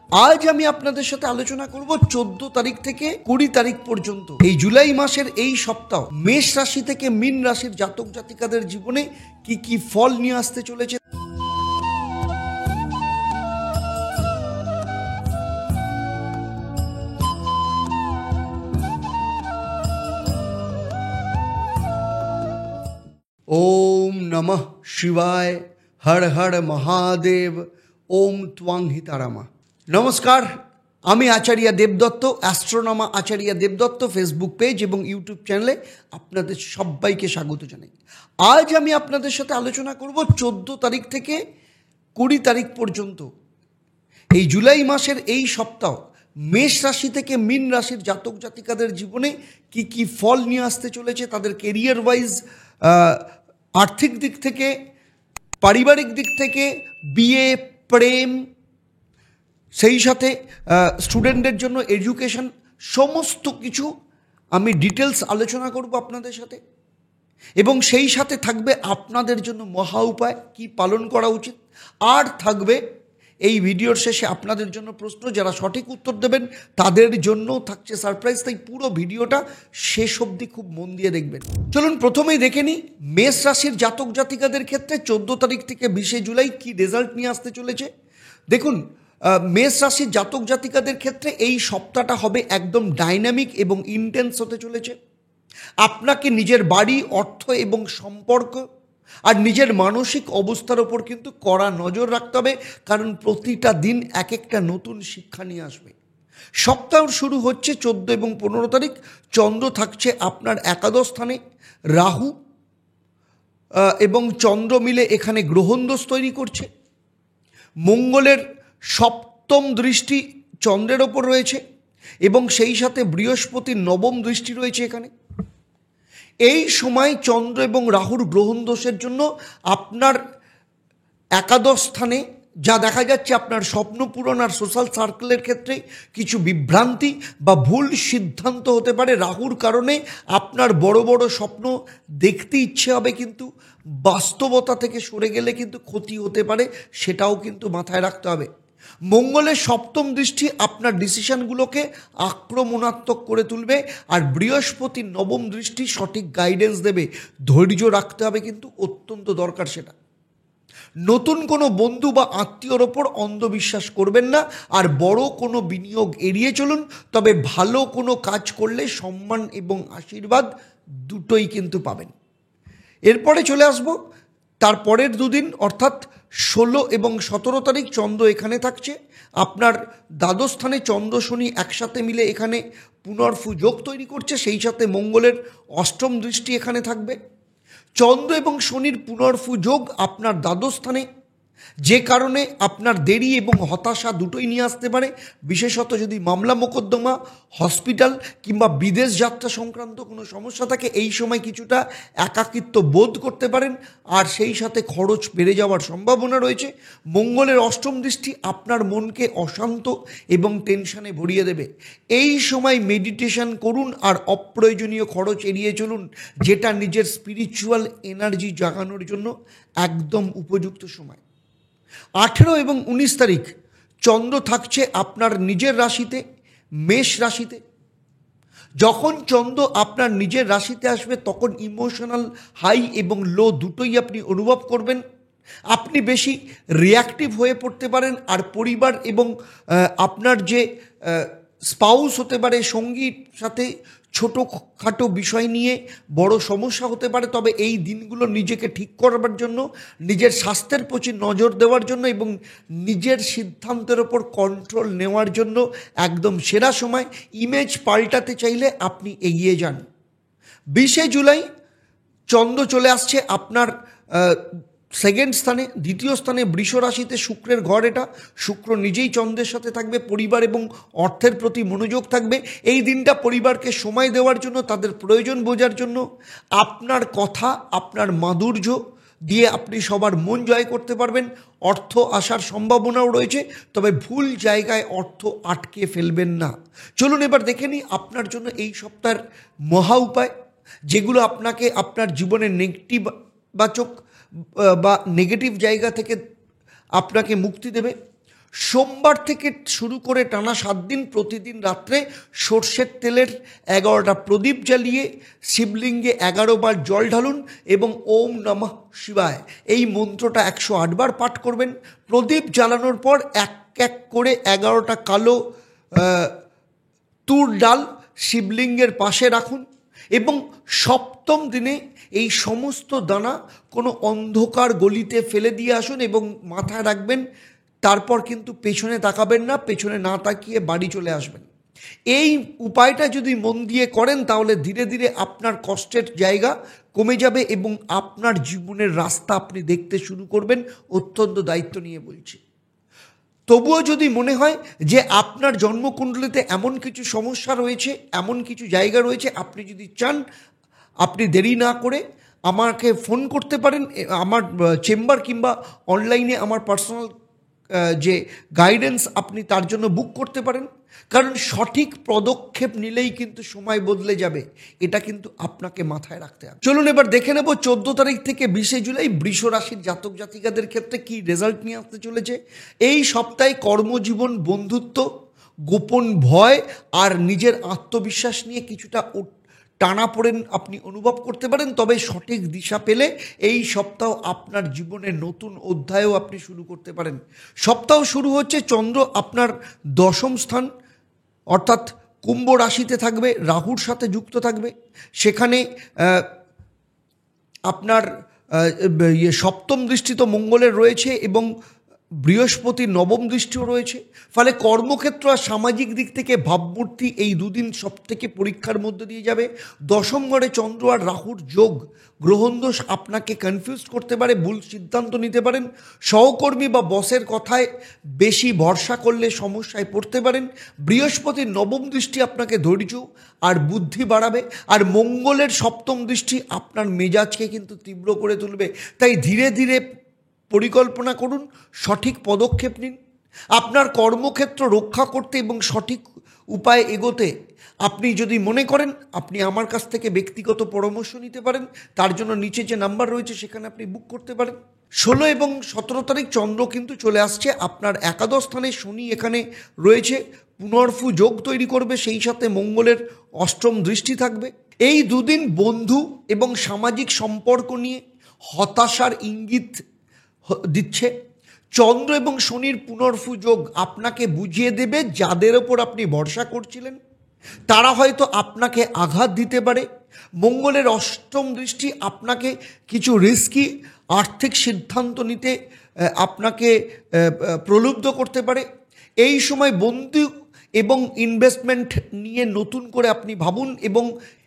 আজ আমি আপনাদের সাথে আলোচনা করব 14 তারিখ থেকে 20 তারিখ পর্যন্ত এই জুলাই মাসের এই সপ্তাহ মেষ রাশি থেকে মীন রাশির জাতক জাতিকাদের জীবনে কি কি ফল নিয়ে আসতে চলেছে। ওম নমঃ শিবায়, হর হর মহাদেব, ওম ত্বাং হিতারামা। নমস্কার, আমি আচার্য দেবদত্ত, অ্যাস্ট্রোনমা আচার্য দেবদত্ত ফেসবুক পেজ এবং ইউটিউব চ্যানেলে আপনাদের সবাইকে স্বাগত জানাই। আজ আমি আপনাদের সাথে আলোচনা করব 14 তারিখ থেকে 20 তারিখ পর্যন্ত এই জুলাই মাসের এই সপ্তাহ মেষ রাশি থেকে মীন রাশির জাতক জাতিকাদের জীবনে কি কি ফল নিয়ে আসতে চলেছে, তাদের কেরিয়ার ওয়াইজ, আর্থিক দিক থেকে, পারিবারিক দিক থেকে, বিয়ে, প্রেম, সেই সাথে স্টুডেন্টদের জন্য এডুকেশন, সমস্ত কিছু আমি ডিটেলস আলোচনা করব আপনাদের সাথে। এবং সেই সাথে থাকবে আপনাদের জন্য মহা উপায় কি পালন করা উচিত, আর থাকবে এই ভিডিওর শেষে আপনাদের জন্য প্রশ্ন, যারা সঠিক উত্তর দেবেন তাদের জন্যও থাকছে সারপ্রাইজ। তাই পুরো ভিডিওটা শেষ অবধি খুব মন দিয়ে দেখবেন। চলুন প্রথমেই দেখে নিই মেষ রাশির জাতক জাতিকাদের ক্ষেত্রে 14 তারিখ থেকে 20 জুলাই কি রেজাল্ট নিয়ে আসতে চলেছে। দেখুন, মেষ রাশির জাতক জাতিকাদের ক্ষেত্রে এই সপ্তাহটা হবে একদম ডাইনামিক এবং ইন্টেন্স হতে চলেছে। আপনাকে নিজের বাড়ি, অর্থ এবং সম্পর্ক আর নিজের মানসিক অবস্থার ওপর কিন্তু কড়া নজর রাখতে হবে, কারণ প্রতিটা দিন এক একটা নতুন শিক্ষা নিয়ে আসবে। সপ্তাহ শুরু হচ্ছে 14 এবং 15 তারিখ। চন্দ্র থাকছে আপনার একাদশ স্থানে, রাহু এবং চন্দ্র মিলে এখানে গ্রহণদোষ তৈরি করছে। মঙ্গলের সপ্তম দৃষ্টি চন্দ্রের ওপর রয়েছে এবং সেই সাথে বৃহস্পতির নবম দৃষ্টি রয়েছে এখানে। এই সময় চন্দ্র এবং রাহুর গ্রহণ দোষের জন্য আপনার একাদশ স্থানে যা দেখা যাচ্ছে, আপনার স্বপ্ন পূরণ আর সোশ্যাল সার্কেলের ক্ষেত্রে কিছু বিভ্রান্তি বা ভুল সিদ্ধান্ত হতে পারে। রাহুর কারণে আপনার বড় বড় স্বপ্ন দেখতে ইচ্ছে হবে, কিন্তু বাস্তবতা থেকে সরে গেলে কিন্তু ক্ষতি হতে পারে, সেটাও কিন্তু মাথায় রাখতে হবে। মঙ্গলের সপ্তম দৃষ্টি আপনার ডিসিশনগুলোকে আক্রমণাত্মক করে তুলবে, আর বৃহস্পতির নবম দৃষ্টি সঠিক গাইডেন্স দেবে। ধৈর্য রাখতে হবে, কিন্তু অত্যন্ত দরকার সেটা। নতুন কোনো বন্ধু বা আত্মীয়র ওপর অন্ধবিশ্বাস করবেন না, আর বড় কোনো বিনিয়োগ এড়িয়ে চলুন। তবে ভালো কোনো কাজ করলে সম্মান এবং আশীর্বাদ দুটোই কিন্তু পাবেন। এরপরে চলে আসব তারপরের দুদিন, অর্থাৎ 16 এবং 17 তারিখ চন্দ্র এখানে থাকছে আপনার দ্বাদশ স্থানে। চন্দ্র শনি একসাথে মিলে এখানে পুনর্ফু যোগ তৈরি করছে, সেই সাথে মঙ্গলের অষ্টম দৃষ্টি এখানে থাকবে। চন্দ্র এবং শনির পুনর্ফু যোগ আপনার দ্বাদশ স্থানে, যে কারণে আপনার দেরি এবং হতাশা দুটোই নিয়ে আসতে পারে। বিশেষত যদি মামলা মোকদ্দমা, হসপিটাল কিংবা বিদেশ যাত্রা সংক্রান্ত কোনো সমস্যা থাকে, এই সময় কিছুটা একাকিত্ব বোধ করতে পারেন, আর সেই সাথে খরচ বেড়ে যাওয়ার সম্ভাবনা রয়েছে। মঙ্গলের অষ্টম দৃষ্টি আপনার মনকে অশান্ত এবং টেনশনে ভরিয়ে দেবে। এই সময় মেডিটেশন করুন আর অপ্রয়োজনীয় খরচ এড়িয়ে চলুন, যেটা নিজের স্পিরিচুয়াল এনার্জি জাগানোর জন্য একদম উপযুক্ত সময়। 18 এবং 19 তারিখ চন্দ্র থাকছে আপনার নিজের রাশিতে, মেষ রাশিতে। যখন চন্দ্র আপনার নিজের রাশিতে আসবে তখন ইমোশনাল হাই এবং লো দুটোই আপনি অনুভব করবেন। আপনি বেশি রিয়াক্টিভ হয়ে পড়তে পারেন, আর পরিবার এবং আপনার যে স্পাউস হতে পারে, সঙ্গীর সাথে ছোটোখাটো বিষয় নিয়ে বড় সমস্যা হতে পারে। তবে এই দিনগুলো নিজেকে ঠিক করবার জন্য, নিজের স্বাস্থ্যের প্রতি নজর দেওয়ার জন্য এবং নিজের সিদ্ধান্তের ওপর কন্ট্রোল নেওয়ার জন্য একদম সেরা সময়। ইমেজ পাল্টাতে চাইলে আপনি এগিয়ে যান। 20 জুলাই চন্দ্র চলে আসছে আপনার সেকেন্ড স্থানে, দ্বিতীয় স্থানে বৃষ রাশিতে। শুক্রের ঘর এটা, শুক্র নিজেই চন্দ্রের সাথে থাকবে। পরিবার এবং অর্থের প্রতি মনোযোগ থাকবে। এই দিনটা পরিবারকে সময় দেওয়ার জন্য, তাদের প্রয়োজন বোঝার জন্য। আপনার কথা, আপনার মাধুর্য দিয়ে আপনি সবার মন জয় করতে পারবেন। অর্থ আসার সম্ভাবনাও রয়েছে, তবে ভুল জায়গায় অর্থ আটকে ফেলবেন না। চলুন এবার দেখে নিই আপনার জন্য এই সপ্তাহের মহা উপায়, যেগুলো আপনাকে আপনার জীবনের নেগেটিভ জায়গা থেকে আপনাকে মুক্তি দেবে। সোমবার থেকে শুরু করে টানা 7 দিন প্রতিদিন রাত্রে সর্ষের তেলের 11টা প্রদীপ জ্বালিয়ে শিবলিঙ্গে 11 বার জল ঢালুন এবং ওম নমঃ শিবায় এই মন্ত্রটা 108 বার পাঠ করবেন। প্রদীপ জ্বালানোর পর এক এক করে 11টা কালো তুর ডাল শিবলিঙ্গের পাশে রাখুন এবং সপ্তম দিনে এই সমস্ত দানা কোনো অন্ধকার গলিতে ফেলে দিয়ে আসুন এবং মাথায় রাখবেন, তারপর কিন্তু পেছনে তাকাবেন না, পেছনে না তাকিয়ে বাড়ি চলে আসবেন। এই উপায়টা যদি মন দিয়ে করেন তাহলে ধীরে ধীরে আপনার কষ্টের জায়গা কমে যাবে এবং আপনার জীবনের রাস্তা আপনি দেখতে শুরু করবেন। অত্যন্ত দায়িত্ব নিয়ে বলছি। তবুও যদি মনে হয় যে আপনার জন্মকুণ্ডলিতে এমন কিছু সমস্যা রয়েছে, এমন কিছু জায়গা রয়েছে, আপনি যদি চান আপনি দেরি না করে আমাকে ফোন করতে পারেন। আমার চেম্বার কিংবা অনলাইনে আমার পার্সোনাল যে গাইডেন্স আপনি তার জন্য বুক করতে পারেন, কারণ সঠিক পদক্ষেপ নিলেই কিন্তু সময় বদলে যাবে, এটা কিন্তু আপনাকে মাথায় রাখতে হবে। চলুন এবার দেখে নেব 14 তারিখ থেকে 20 জুলাই বৃষ রাশির জাতক জাতিকাদের ক্ষেত্রে কি রেজাল্ট নিয়ে আসতে চলেছে। এই সপ্তাহে কর্মজীবন, বন্ধুত্ব, গোপন ভয় আর নিজের আত্মবিশ্বাস নিয়ে কিছুটা টানাপোড়েন আপনি অনুভব করতে পারেন, তবে সঠিক দিশা পেলে এই সপ্তাহ আপনার জীবনের নতুন অধ্যায়ও আপনি শুরু করতে পারেন। সপ্তাহ শুরু হচ্ছে, চন্দ্র আপনার 10ম স্থান অর্থাৎ কুম্ভ রাশিতে থাকবে, রাহুর সাথে যুক্ত থাকবে। সেখানে আপনার সপ্তম দৃষ্টি তো মঙ্গলের রয়েছে এবং বৃহস্পতির 9ম দৃষ্টিও রয়েছে। ফলে কর্মক্ষেত্র আর সামাজিক দিক থেকে ভাবমূর্তি এই দুদিন সব থেকে পরীক্ষার মধ্যে দিয়ে যাবে। 10ম ঘরে চন্দ্র আর রাহুর যোগ, গ্রহণদোষ আপনাকে কনফিউজ করতে পারে, ভুল সিদ্ধান্ত নিতে পারেন। সহকর্মী বা বসের কথায় বেশি ভরসা করলে সমস্যায় পড়তে পারেন। বৃহস্পতির 9ম দৃষ্টি আপনাকে ধৈর্য আর বুদ্ধি বাড়াবে, আর মঙ্গলের 7ম দৃষ্টি আপনার মেজাজকে কিন্তু তীব্র করে তুলবে। তাই ধীরে ধীরে পরিকল্পনা করুন, সঠিক পদক্ষেপ নিন। আপনার কর্মক্ষেত্র রক্ষা করতে এবং সঠিক উপায়ে এগোতে আপনি যদি মনে করেন, আপনি আমার কাছ থেকে ব্যক্তিগত পরামর্শ নিতে পারেন। তার জন্য নিচে যে নাম্বার রয়েছে সেখানে আপনি বুক করতে পারেন। 16 এবং 17 তারিখ চন্দ্র কিন্তু চলে আসছে আপনার একাদশ স্থানে, শনি এখানে রয়েছে, পুনর্ফু যোগ তৈরি করবে, সেই সাথে মঙ্গলের 8ম দৃষ্টি থাকবে। এই দুদিন বন্ধু এবং সামাজিক সম্পর্ক নিয়ে হতাশার ইঙ্গিত দিচ্ছে। চন্দ্র এবং শনির পুনর্ফু যোগ আপনাকে বুঝিয়ে দেবে যাদের ওপর আপনি ভরসা করছিলেন তারা হয়তো আপনাকে আঘাত দিতে পারে। মঙ্গলের 8ম দৃষ্টি আপনাকে কিছু রিস্কি আর্থিক সিদ্ধান্ত নিতে আপনাকে প্রলুব্ধ করতে পারে। এই সময় বন্ধু এবং ইনভেস্টমেন্ট নিয়ে নতুন করে আপনি ভাবুন এবং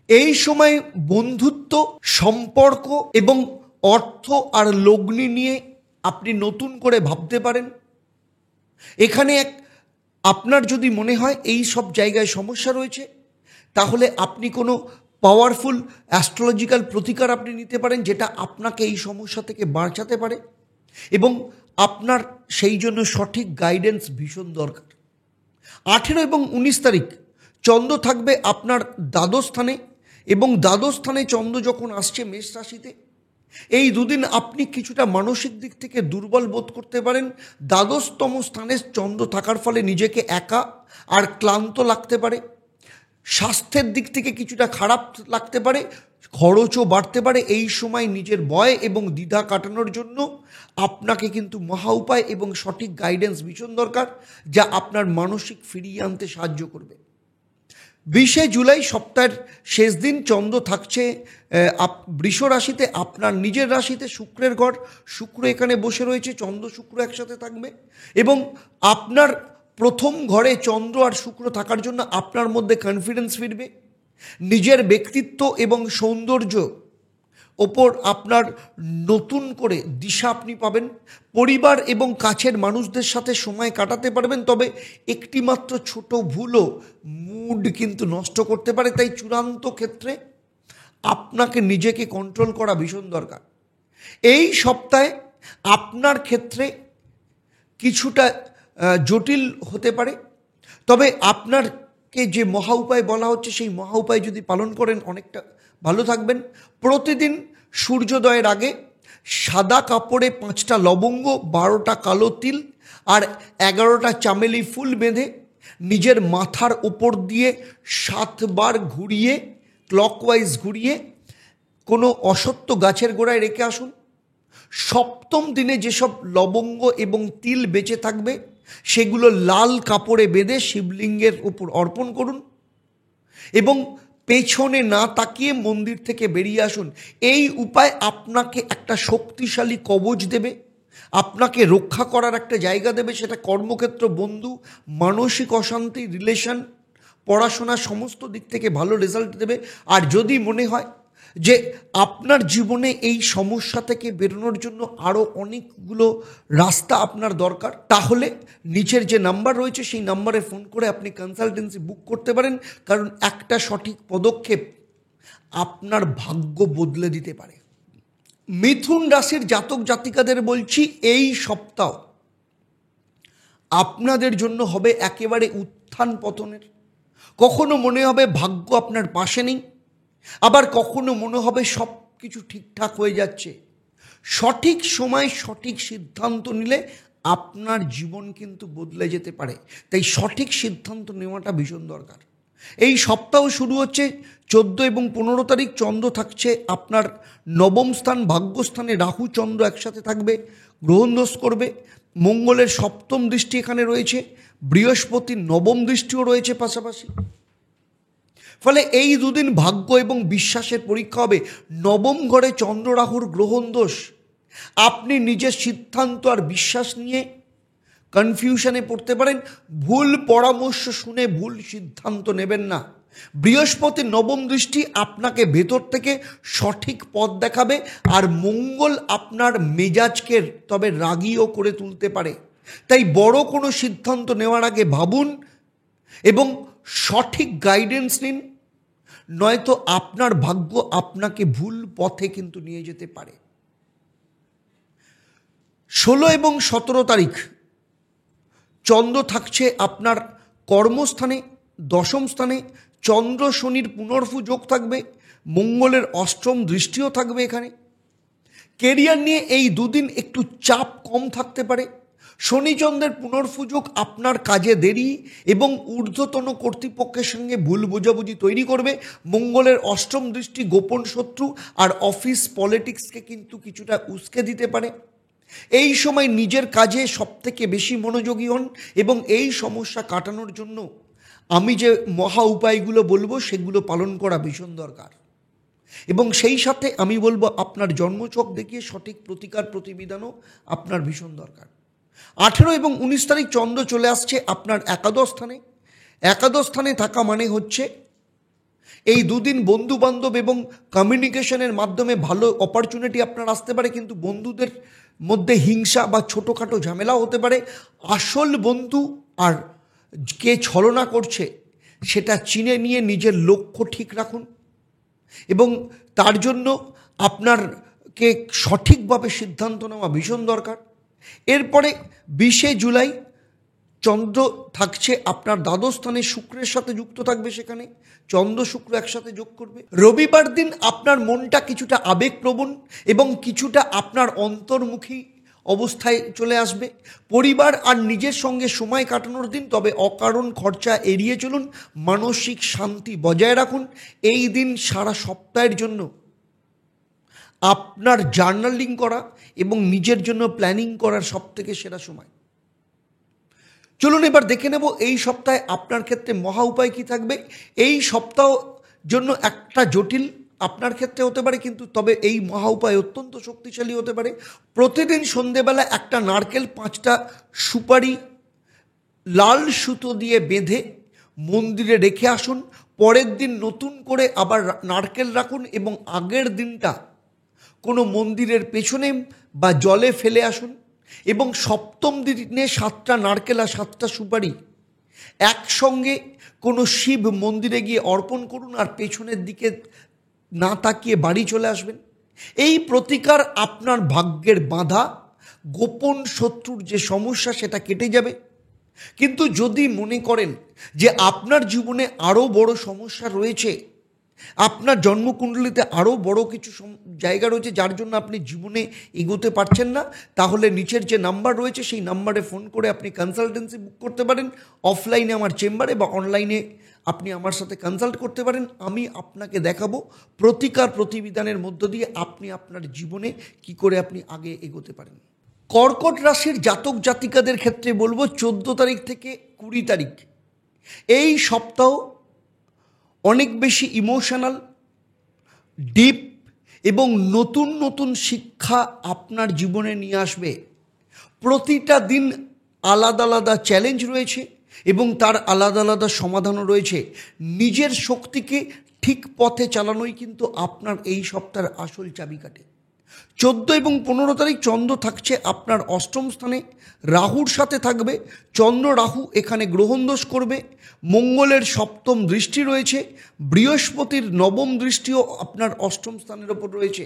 এই সময় বন্ধুত্ব, সম্পর্ক এবং অর্থ আর লগ্নি নিয়ে আপনি নতুন করে ভাবতে পারেন। এখানে আপনার যদি মনে হয় এই সব জায়গায় সমস্যা রয়েছে, তাহলে আপনি কোনো পাওয়ারফুল অ্যাস্ট্রোলজিক্যাল প্রতিকার আপনি নিতে পারেন, যেটা আপনাকে এই সমস্যা থেকে বাঁচাতে পারে এবং আপনার সেই জন্য সঠিক গাইডেন্স ভীষণ দরকার। 18 এবং 19 তারিখ চন্দ্র থাকবে আপনার দ্বাদশ স্থানে এবং দ্বাদশ স্থানে চন্দ্র যখন আসছে মেষ রাশিতে, এই দুদিন আপনি কিছুটা মানসিক দিক থেকে দুর্বল বোধ করতে পারেন। দ্বাদশতম স্থানে চন্দ্র থাকার ফলে নিজেকে একা আর ক্লান্ত লাগতে পারে। স্বাস্থ্যের দিক থেকে কিছুটা খারাপ লাগতে পারে, খরচও বাড়তে পারে। এই সময় নিজের ভয় এবং দ্বিধা কাটানোর জন্য আপনাকে কিন্তু মহা উপায় এবং সঠিক গাইডেন্স ভীষণ দরকার, যা আপনার মানসিক ফিরিয়ে আনতে সাহায্য করবে। 20 জুলাই সপ্তাহের শেষ দিন চন্দ্র থাকছে বৃষ রাশিতে, আপনার নিজের রাশিতে, শুক্রের ঘর। শুক্র এখানে বসে রয়েছে, চন্দ্র শুক্র একসাথে থাকবে এবং আপনার প্রথম ঘরে চন্দ্র আর শুক্র থাকার জন্য আপনার মধ্যে কনফিডেন্স ফিরবে। নিজের ব্যক্তিত্ব এবং সৌন্দর্য ওপর আপনার নতুন করে দিশা আপনি পাবেন। পরিবার এবং কাছের মানুষদের সাথে সময় কাটাতে পারবেন, তবে একটি মাত্র ছোট ভুলও মুড কিন্তু নষ্ট করতে পারে। তাই চূড়ান্ত ক্ষেত্রে আপনাকে নিজেকে কন্ট্রোল করা ভীষণ দরকার। এই সপ্তাহে আপনার ক্ষেত্রে কিছুটা জটিল হতে পারে, তবে আপনারকে যে মহা উপায় বলা হচ্ছে সেই মহা উপায় যদি পালন করেন অনেকটা ভালো থাকবেন। প্রতিদিন সূর্যোদয়ের আগে সাদা কাপড়ে 5টা লবঙ্গ, 12টা কালো তিল আর 11টা চামেলি ফুল বেঁধে নিজের মাথার উপর দিয়ে 7 বার ঘুরিয়ে, ক্লকওয়াইজ ঘুরিয়ে কোনো অসত্য গাছের গোড়ায় রেখে আসুন। 7ম দিনে যেসব লবঙ্গ এবং তিল বেঁচে থাকবে সেগুলো লাল কাপড়ে বেঁধে শিবলিঙ্গের উপর অর্পণ করুন এবং পেছনে না তাকিয়ে মন্দির থেকে বেরিয়ে আসুন। এই উপায় আপনাকে একটা শক্তিশালী কবচ দেবে, আপনাকে রক্ষা করার একটা জায়গা দেবে। সেটা কর্মক্ষেত্র, বন্ধু, মানসিক অশান্তি, রিলেশন, পড়াশোনা সমস্ত দিক থেকে ভালো রেজাল্ট দেবে। আর যদি মনে হয় যে আপনার জীবনে এই সমস্যা থেকে বেরোনোর জন্য আরও অনেকগুলো রাস্তা আপনার দরকার, তাহলে নিচের যে নাম্বার রয়েছে সেই নাম্বারে ফোন করে আপনি কনসালটেন্সি বুক করতে পারেন। কারণ একটা সঠিক পদক্ষেপ আপনার ভাগ্য বদলে দিতে পারে। মিথুন রাশির জাতক জাতিকাদের বলছি, এই সপ্তাহ আপনাদের জন্য হবে একেবারে উত্থান পতনের। কখনো মনে হবে ভাগ্য আপনার পাশে নেই, আবার কখনো মনে হবে সব কিছু ঠিকঠাক হয়ে যাচ্ছে। সঠিক সময় সঠিক সিদ্ধান্ত নিলে আপনার জীবন কিন্তু বদলে যেতে পারে। তাই সঠিক সিদ্ধান্ত নেওয়াটা ভীষণ দরকার। এই সপ্তাহ শুরু হচ্ছে 14 এবং 15 তারিখ। চন্দ্র থাকছে আপনার 9ম স্থান, ভাগ্যস্থানে। রাহু চন্দ্র একসাথে থাকবে, গ্রহণদোষ করবে। মঙ্গলের 7ম দৃষ্টি এখানে রয়েছে, বৃহস্পতির 9ম দৃষ্টিও রয়েছে পাশাপাশি। ফলে এই দুদিন ভাগ্য এবং বিশ্বাসের পরীক্ষা হবে। 9ম ঘরে চন্দ্র রাহুর গ্রহণ দোষ। আপনি নিজের সিদ্ধান্ত আর বিশ্বাস নিয়ে কনফিউশনে পড়তে পারেন। ভুল পরামর্শ শুনে ভুল সিদ্ধান্ত নেবেন না। বৃহস্পতির 9ম দৃষ্টি আপনাকে ভেতর থেকে সঠিক পথ দেখাবে। আর মঙ্গল আপনার মেজাজকে তবে রাগীও করে তুলতে পারে। তাই বড় কোনো সিদ্ধান্ত নেওয়ার আগে ভাবুন এবং সঠিক গাইডেন্স নিন, নয়তো আপনার ভাগ্য আপনাকে ভুল পথে কিন্তু নিয়ে যেতে পারে। 16 এবং 17 তারিখ চন্দ্র থাকছে আপনার কর্মস্থানে, 10ম স্থানে। চন্দ্র শনির পুনর্ভু যোগ থাকবে, মঙ্গলের 8ম দৃষ্টিও থাকবে এখানে। কেরিয়ার নিয়ে এই দুদিন একটু চাপ কম থাকতে পারে। শনি চন্দ্রের পুনর্ভু যোগ আপনার কাজে দেরি এবং ঊর্ধ্বতন কর্তৃপক্ষের সঙ্গে ভুল বোঝাবুঝি তৈরি করবে। মঙ্গলের 8ম দৃষ্টি গোপন শত্রু আর অফিস পলিটিক্সকে কিন্তু কিছুটা উস্কে দিতে পারে। এই সময় নিজের কাজে সবথেকে বেশি মনোযোগী হন এবং এই সমস্যা কাটানোর জন্য আমি যে মহা উপায়গুলো বলবো সেগুলো পালন করা ভীষণ দরকার। এবং সেই সাথে আমি বলবো আপনার জন্মছক দেখিয়ে সঠিক প্রতিকার প্রতিবিধানও আপনার ভীষণ দরকার। 18 এবং 19 তারিখ চন্দ্র চলে আসছে আপনার একাদশ স্থানে। একাদশ স্থানে থাকা মানে হচ্ছে এই দুদিন বন্ধু বান্ধব এবং কমিউনিকেশনের মাধ্যমে ভালো অপরচুনিটি আপনার আসতে পারে, কিন্তু বন্ধুদের মধ্যে হিংসা বা ছোটোখাটো ঝামেলাও হতে পারে। আসল বন্ধু আর কে ছলনা করছে সেটা চিনে নিয়ে নিজের লক্ষ্য ঠিক রাখুন এবং তার জন্য আপনারকে সঠিকভাবে সিদ্ধান্ত নেওয়া ভীষণ দরকার। এরপরে 20শে জুলাই চন্দ্র থাকছে আপনার দ্বাদশ স্থানে, শুক্রের সাথে যুক্ত থাকবে। সেখানে চন্দ্র শুক্র একসাথে যোগ করবে। রবিবার দিন আপনার মনটা কিছুটা আবেগপ্রবণ এবং কিছুটা আপনার অন্তর্মুখী অবস্থায় চলে আসবে। পরিবার আর নিজের সঙ্গে সময় কাটানোর দিন, তবে অকারণ খরচা এড়িয়ে চলুন, মানসিক শান্তি বজায় রাখুন। এই দিন সারা সপ্তাহের জন্য আপনার জার্নালিং করা এবং নিজের জন্য প্ল্যানিং করার সবথেকে সেরা সময়। চলুন এবার দেখে নেব এই সপ্তাহে আপনার ক্ষেত্রে মহা উপায় কী থাকবে। এই সপ্তাহ জন্য একটা জটিল আপনার ক্ষেত্রে হতে পারে, কিন্তু তবে এই মহা উপায় অত্যন্ত শক্তিশালী হতে পারে। প্রতিদিন সন্ধেবেলা একটা নারকেল, 5টা সুপারি লাল সুতো দিয়ে বেঁধে মন্দিরে রেখে আসুন। পরের দিন নতুন করে আবার নারকেল রাখুন এবং আগের দিনটা কোনো মন্দিরের পেছনে বা জলে ফেলে আসুন এবং 7ম দিনে 7টা নারকেল আর 7টা সুপারি একসঙ্গে কোনো শিব মন্দিরে গিয়ে অর্পণ করুন আর পেছনের দিকে না তাকিয়ে বাড়ি চলে আসবেন। এই প্রতিকার আপনার ভাগ্যের বাধা, গোপন শত্রুর যে সমস্যা সেটা কেটে যাবে। কিন্তু যদি মনে করেন যে আপনার জীবনে আরও বড় সমস্যা রয়েছে, আপনার জন্মকুণ্ডলিতে আরও বড় কিছু জায়গা রয়েছে যার জন্য আপনি জীবনে এগোতে পারছেন না, তাহলে নিচের যে নাম্বার রয়েছে সেই নাম্বারে ফোন করে আপনি কনসালটেন্সি বুক করতে পারেন, অফলাইনে আমার চেম্বারে বা অনলাইনে আপনি আমার সাথে কনসাল্ট করতে পারেন। আমি আপনাকে দেখাবো প্রতিকার প্রতিবিধানের মধ্য দিয়ে আপনি আপনার জীবনে কি করে আপনি আগে এগোতে পারেন। কর্কট রাশির জাতক জাতিকাদের ক্ষেত্রে বলবো 14 তারিখ থেকে 20 তারিখ এই সপ্তাহ অনেক বেশি ইমোশনাল, ডিপ এবং নতুন নতুন শিক্ষা আপনার জীবনে নিয়ে আসবে। প্রতিটা দিন আলাদা আলাদা চ্যালেঞ্জ রয়েছে এবং তার আলাদা আলাদা সমাধানও রয়েছে। নিজের শক্তিকে ঠিক পথে চালানোই কিন্তু আপনার এই সপ্তাহের আসল চাবিকাঠি। 14 এবং 15 তারিখ চন্দ্র থাকছে আপনার অষ্টম স্থানে, রাহুর সাথে থাকবে। চন্দ্র রাহু এখানে গ্রহণ দোষ করবে। মঙ্গলের সপ্তম দৃষ্টি রয়েছে, বৃহস্পতির নবম দৃষ্টিও আপনার অষ্টম স্থানের ওপর রয়েছে।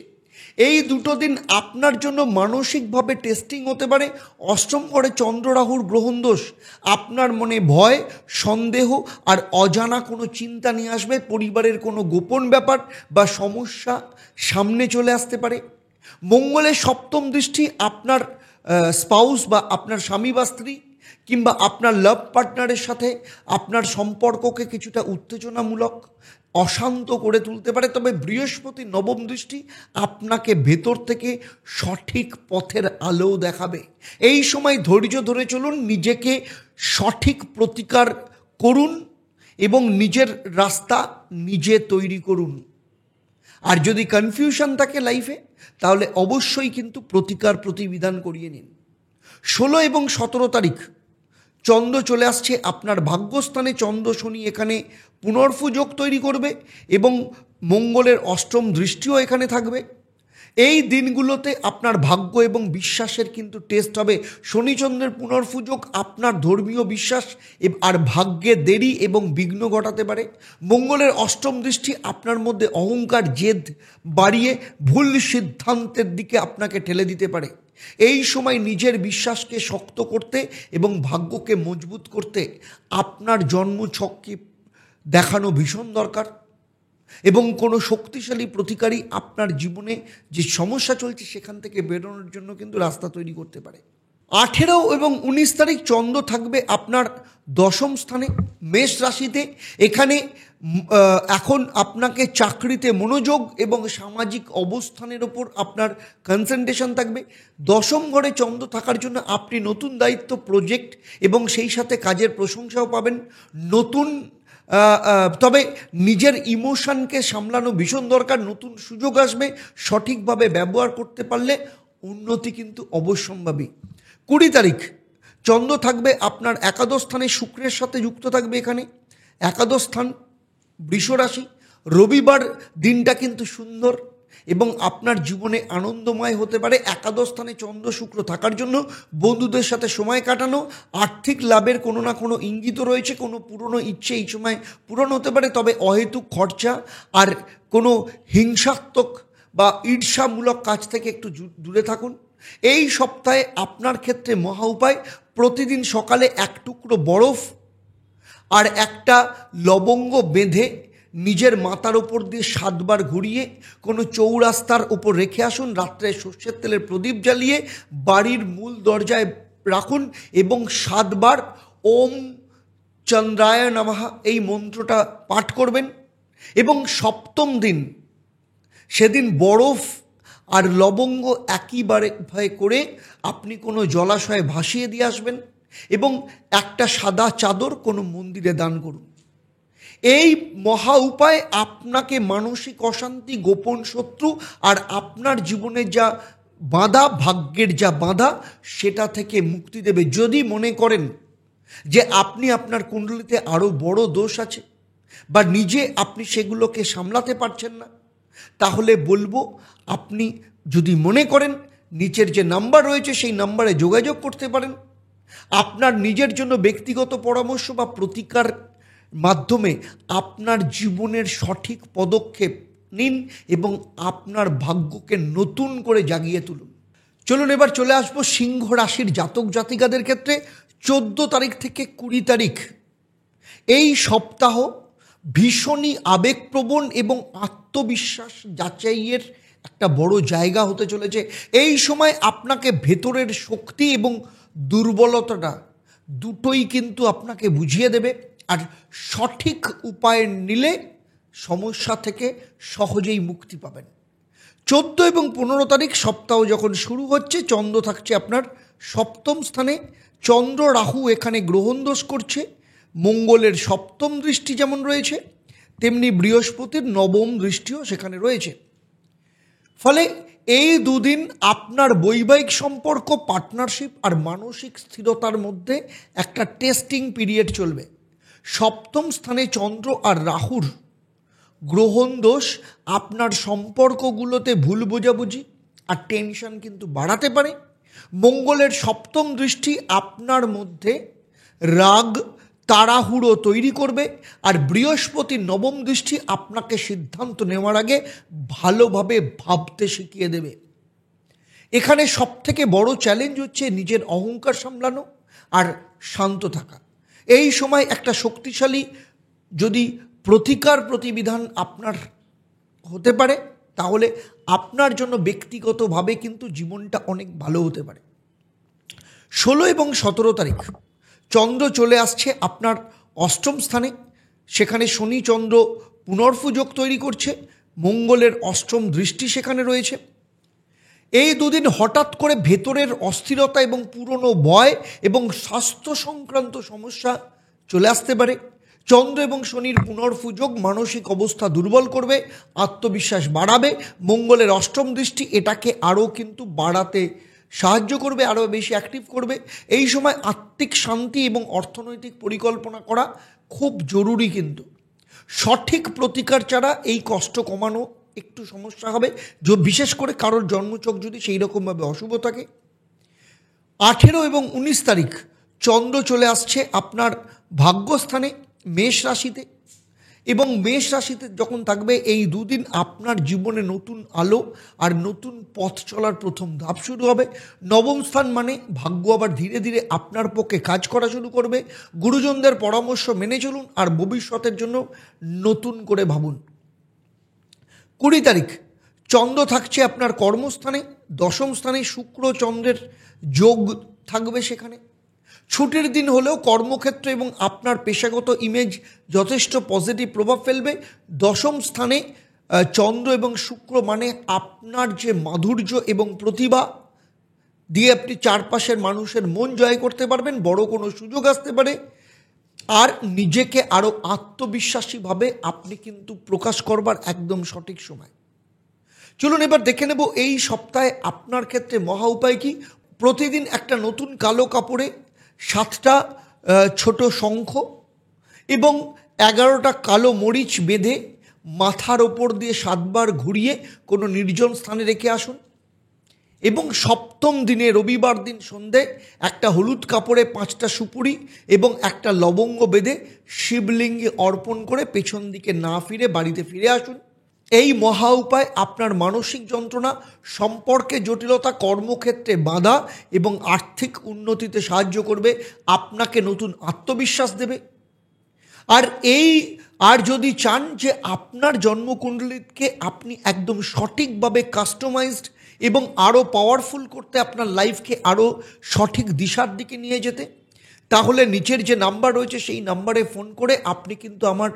এই দুটো দিন আপনার জন্য মানসিকভাবে টেস্টিং হতে পারে। অষ্টম ঘরে চন্দ্র রাহুর গ্রহণ দোষ আপনার মনে ভয়, সন্দেহ আর অজানা কোনো চিন্তা নিয়ে আসবে। পরিবারের কোনো গোপন ব্যাপার বা সমস্যা সামনে চলে আসতে পারে। মঙ্গলের সপ্তম দৃষ্টি আপনার স্পাউস বা আপনার স্বামী বা স্ত্রী কিংবা আপনার লাভ পার্টনারের সাথে আপনার সম্পর্ককে কিছুটা উত্তেজনামূলক, অশান্ত করে তুলতে পারে। তবে বৃহস্পতির নবম দৃষ্টি আপনাকে ভেতর থেকে সঠিক পথের আলো দেখাবে। এই সময় ধৈর্য ধরে চলুন, নিজেকে সঠিক প্রতিকার করুন এবং নিজের রাস্তা নিজে তৈরি করুন। আর যদি কনফিউশন থাকে লাইফে, তাহলে অবশ্যই কিন্তু প্রতিকার প্রতিবিধান করিয়ে নিন। 16 এবং 17 তারিখ চন্দ্র চলে আসছে আপনার ভাগ্যস্থানে। চন্দ্র শনি এখানে পুনর্ফু যোগ তৈরি করবে এবং মঙ্গলের অষ্টম দৃষ্টিও এখানে থাকবে। এই দিনগুলোতে আপনার ভাগ্য এবং বিশ্বাসের কিন্তু টেস্ট হবে। শনিচন্দ্রের পুনর্ফু যোগ আপনার ধর্মীয় বিশ্বাস আর ভাগ্যে দেরি এবং বিঘ্ন ঘটাতে পারে। মঙ্গলের অষ্টম দৃষ্টি আপনার মধ্যে অহংকার, জেদ বাড়িয়ে ভুল সিদ্ধান্তের দিকে আপনাকে ঠেলে দিতে পারে। এই সময় নিজের বিশ্বাসকে শক্ত করতে এবং ভাগ্যকে মজবুত করতে আপনার জন্মছককে দেখানো ভীষণ দরকার এবং কোনো শক্তিশালী প্রতিকারী আপনার জীবনে যে সমস্যা চলছে সেখান থেকে বেরোনোর জন্য কিন্তু রাস্তা তৈরি করতে পারে। 18 এবং 19 তারিখ চন্দ্র থাকবে আপনার দশম স্থানে মেষ রাশিতে। এখানে এখন আপনাকে চাকরিতে মনোযোগ এবং সামাজিক অবস্থানের ওপর আপনার কনসেন্ট্রেশন থাকবে। দশম ঘরে চন্দ্র থাকার জন্য আপনি নতুন দায়িত্ব, প্রজেক্ট এবং সেই সাথে কাজের প্রশংসাও পাবেন। তবে নিজের ইমোশনকে সামলানো ভীষণ দরকার। নতুন সুযোগ আসবে, সঠিকভাবে ব্যবহার করতে পারলে উন্নতি কিন্তু অবশ্যম্ভাবী। 20 তারিখ চন্দ্র থাকবে আপনার একাদশ স্থানে, শুক্রের সাথে যুক্ত থাকবে। এখানে একাদশ স্থান বৃষ রাশি। রবিবার দিনটা কিন্তু সুন্দর এবং আপনার জীবনে আনন্দময় হতে পারে। একাদশ স্থানে চন্দ্র শুক্র থাকার জন্য বন্ধুদের সাথে সময় কাটানো, আর্থিক লাভের কোনো না কোনো ইঙ্গিত রয়েছে। কোনো পুরনো ইচ্ছে এই সময় পূরণ হতে পারে। তবে অহেতুক খরচা আর কোনো হিংসাত্মক বা ঈর্ষামূলক কাজ থেকে একটু দূরে থাকুন। এই সপ্তাহে আপনার ক্ষেত্রে মহা উপায়, প্রতিদিন সকালে এক টুকরো বরফ আর একটা লবঙ্গ বেঁধে নিজের মাথার ওপর দিয়ে 7 বার ঘুরিয়ে কোনো চৌরাস্তার ওপর রেখে আসুন। রাত্রে সর্ষের তেলের প্রদীপ জ্বালিয়ে বাড়ির মূল দরজায় রাখুন এবং 7 বার ওম চন্দ্রায় নমঃ এই মন্ত্রটা পাঠ করবেন। এবং সপ্তম দিন সেদিন বরফ আর লবঙ্গ একইবারে করে আপনি কোনো জলাশয়ে ভাসিয়ে দিয়ে আসবেন এবং একটা সাদা চাদর কোনো মন্দিরে দান করুন। এই মহা উপায় আপনাকে মানসিক অশান্তি, গোপন শত্রু আর আপনার জীবনে যা বাধা, ভাগ্যের যা বাধা, সেটা থেকে মুক্তি দেবে। যদি মনে করেন যে আপনি আপনার কুণ্ডলিতে আরও বড় দোষ আছে বা নিজে আপনি সেগুলোকে সামলাতে পারছেন না, তাহলে বলবো আপনি যদি মনে করেন নিচের যে নাম্বার রয়েছে সেই নাম্বারে যোগাযোগ করতে পারেন। আপনার নিজের জন্য ব্যক্তিগত পরামর্শ বা প্রতিকার মাধ্যমে আপনার জীবনের সঠিক পদক্ষেপ নিন এবং আপনার ভাগ্যকে নতুন করে জাগিয়ে তুলুন। চলুন এবার চলে আসবো সিংহ রাশির জাতক জাতিকাদের ক্ষেত্রে। 14 তারিখ থেকে 20 তারিখ এই সপ্তাহ ভীষণই আবেগপ্রবণ এবং আত্মবিশ্বাস যাচাইয়ের একটা বড় জায়গা হতে চলেছে। এই সময় আপনাকে ভেতরের শক্তি এবং দুর্বলতাটা দুটোই কিন্তু আপনাকে বুঝিয়ে দেবে। আর সঠিক উপায় নিলে সমস্যা থেকে সহজেই মুক্তি পাবেন। 14 এবং 15 তারিখ সপ্তাহ যখন শুরু হচ্ছে, চন্দ্র থাকছে আপনার সপ্তম স্থানে। চন্দ্র রাহু এখানে গ্রহণ দোষ করছে। মঙ্গলের সপ্তম দৃষ্টি যেমন রয়েছে, তেমনি বৃহস্পতির নবম দৃষ্টিও সেখানে রয়েছে। ফলে এই দুদিন আপনার বৈবাহিক সম্পর্ক, পার্টনারশিপ আর মানসিক স্থিরতার মধ্যে একটা টেস্টিং পিরিয়ড চলবে। সপ্তম স্থানে চন্দ্র আর রাহুর গ্রহণ দোষ আপনার সম্পর্কগুলোতে ভুল বোঝাবুঝি আর টেনশন কিন্তু বাড়াতে পারে। মঙ্গলের সপ্তম দৃষ্টি আপনার মধ্যে রাগ, তাড়াহুড়ো তৈরি করবে। আর বৃহস্পতির নবম দৃষ্টি আপনাকে সিদ্ধান্ত নেওয়ার আগে ভালোভাবে ভাবতে শিখিয়ে দেবে। এখানে সবথেকে বড় চ্যালেঞ্জ হচ্ছে নিজের অহংকার সামলানো আর শান্ত থাকা। এই সময় একটা শক্তিশালী যদি প্রতিকার প্রতিবিধান আপনার হতে পারে, তাহলে আপনার জন্য ব্যক্তিগতভাবে কিন্তু জীবনটা অনেক ভালো হতে পারে। 16 এবং 17 তারিখ চন্দ্র চলে আসছে আপনার অষ্টম স্থানে। সেখানে শনি চন্দ্র পুনর্ফু যোগ তৈরি করছে। মঙ্গলের অষ্টম দৃষ্টি সেখানে রয়েছে। এই দুদিন হঠাৎ করে ভেতরের অস্থিরতা এবং পুরনো ভয় এবং স্বাস্থ্য সংক্রান্ত সমস্যা চলে আসতে পারে। চন্দ্র এবং শনির পুনর্ফুযোগ মানসিক অবস্থা দুর্বল করবে, আত্মবিশ্বাস বাড়াবে। মঙ্গলের অষ্টম দৃষ্টি এটাকে আরও কিন্তু বাড়াতে সাহায্য করবে, আরও বেশি অ্যাক্টিভ করবে। এই সময় আত্মিক শান্তি এবং অর্থনৈতিক পরিকল্পনা করা খুব জরুরি। কিন্তু সঠিক প্রতিকার ছাড়া এই কষ্ট কমানো একটু সমস্যা হবে, বিশেষ করে কারোর জন্মচক যদি সেই রকমভাবে অশুভ থাকে। 18 এবং 19 তারিখ চন্দ্র চলে আসছে আপনার ভাগ্যস্থানে মেষ রাশিতে। এবং মেষ রাশিতে যখন থাকবে, এই দুদিন আপনার জীবনে নতুন আলো আর নতুন পথ চলার প্রথম ধাপ শুরু হবে। নবম স্থান মানে ভাগ্য আবার ধীরে ধীরে আপনার পক্ষে কাজ করা শুরু করবে। গুরুজনদের পরামর্শ মেনে চলুন আর ভবিষ্যতের জন্য নতুন করে ভাবুন। 20 তারিখ চন্দ্র থাকছে আপনার কর্মস্থানে, দশম স্থানে শুক্র চন্দ্রের যোগ থাকবে সেখানে। ছুটির দিন হলেও কর্মক্ষেত্র এবং আপনার পেশাগত ইমেজ যথেষ্ট পজিটিভ প্রভাব ফেলবে। দশম স্থানে চন্দ্র এবং শুক্র মানে আপনার যে মাধুর্য এবং প্রতিভা দিয়ে আপনি চারপাশের মানুষের মন জয় করতে পারবেন, বড় কোনো সুযোগ আসতে পারে। আর নিজেকে আরও আত্মবিশ্বাসীভাবে আপনি কিন্তু প্রকাশ করবার একদম সঠিক সময়। চলুন এবার দেখে নেব এই সপ্তাহে আপনার ক্ষেত্রে মহা উপায় কী। প্রতিদিন একটা নতুন কালো কাপড়ে 7টা ছোট শঙ্খ এবং 11টা কালো মরিচ বেঁধে মাথার ওপর দিয়ে 7 বার ঘুরিয়ে কোনো নির্জন স্থানে রেখে আসুন। এবং সপ্তম দিনে রবিবার দিন সন্ধে একটা হলুদ কাপড়ে 5টা সুপুরি এবং একটা লবঙ্গ বেঁধে শিবলিঙ্গে অর্পণ করে পেছন দিকে না ফিরে বাড়িতে ফিরে আসুন। এই মহা উপায় আপনার মানসিক যন্ত্রণা, সম্পর্কে জটিলতা, কর্মক্ষেত্রে বাধা এবং আর্থিক উন্নতিতে সাহায্য করবে, আপনাকে নতুন আত্মবিশ্বাস দেবে। আর যদি চান যে আপনার জন্মকুণ্ডলীকে আপনি একদম সঠিকভাবে কাস্টমাইজড এবং আরও পাওয়ারফুল করতে, আপনার লাইফকে আরও সঠিক দিশার দিকে নিয়ে যেতে, তাহলে নিচের যে নাম্বার রয়েছে সেই নাম্বারে ফোন করে আপনি কিন্তু আমার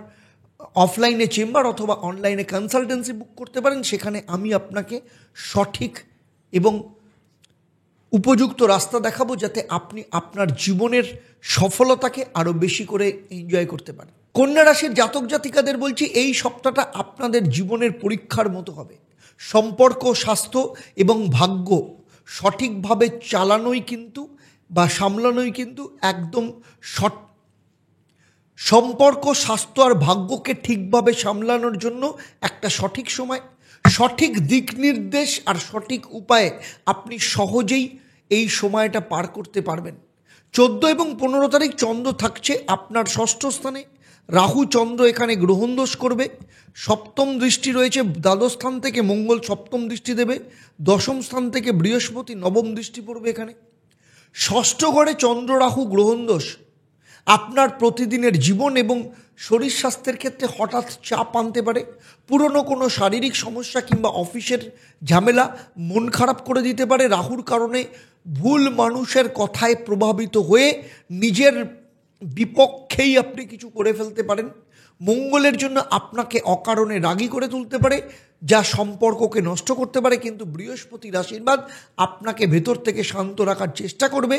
অফলাইনে চেম্বার অথবা অনলাইনে কনসালটেন্সি বুক করতে পারেন। সেখানে আমি আপনাকে সঠিক এবং উপযুক্ত রাস্তা দেখাবো, যাতে আপনি আপনার জীবনের সফলতাকে আরও বেশি করে এনজয় করতে পারেন। কন্যা রাশির জাতক জাতিকাদের বলছি, এই সপ্তাহটা আপনাদের জীবনের পরীক্ষার মতো হবে। সম্পর্ক, স্বাস্থ্য এবং ভাগ্য সঠিকভাবে চালানোই কিন্তু বা সামলানোই কিন্তু একদম সম্পর্ক, স্বাস্থ্য আর ভাগ্যকে ঠিকভাবে সামলানোর জন্য একটা সঠিক সময়। সঠিক দিক নির্দেশ আর সঠিক উপায়ে আপনি সহজেই এই সময়টা পার করতে পারবেন। 14 এবং 15 তারিখ চন্দ্র থাকছে আপনার ষষ্ঠ স্থানে। রাহু চন্দ্র এখানে গ্রহণ দোষ করবে। সপ্তম দৃষ্টি রয়েছে দ্বাদশ স্থান থেকে, মঙ্গল সপ্তম দৃষ্টি দেবে। দশম স্থান থেকে বৃহস্পতি নবম দৃষ্টি পড়বে এখানে। ষষ্ঠ ঘরে চন্দ্র রাহু গ্রহণ দোষ আপনার প্রতিদিনের জীবন এবং শরীর স্বাস্থ্যের ক্ষেত্রে হঠাৎ চাপ আনতে পারে। পুরনো কোনো শারীরিক সমস্যা কিংবা অফিসের ঝামেলা মন খারাপ করে দিতে পারে। রাহুর কারণে ভুল মানুষের কথায় প্রভাবিত হয়ে নিজের বিপক্ষেই আপনি কিছু করে ফেলতে পারেন। মঙ্গলের জন্য আপনাকে অকারণে রাগী করে তুলতে পারে, যা সম্পর্ককে নষ্ট করতে পারে। কিন্তু বৃহস্পতির আশীর্বাদ আপনাকে ভেতর থেকে শান্ত রাখার চেষ্টা করবে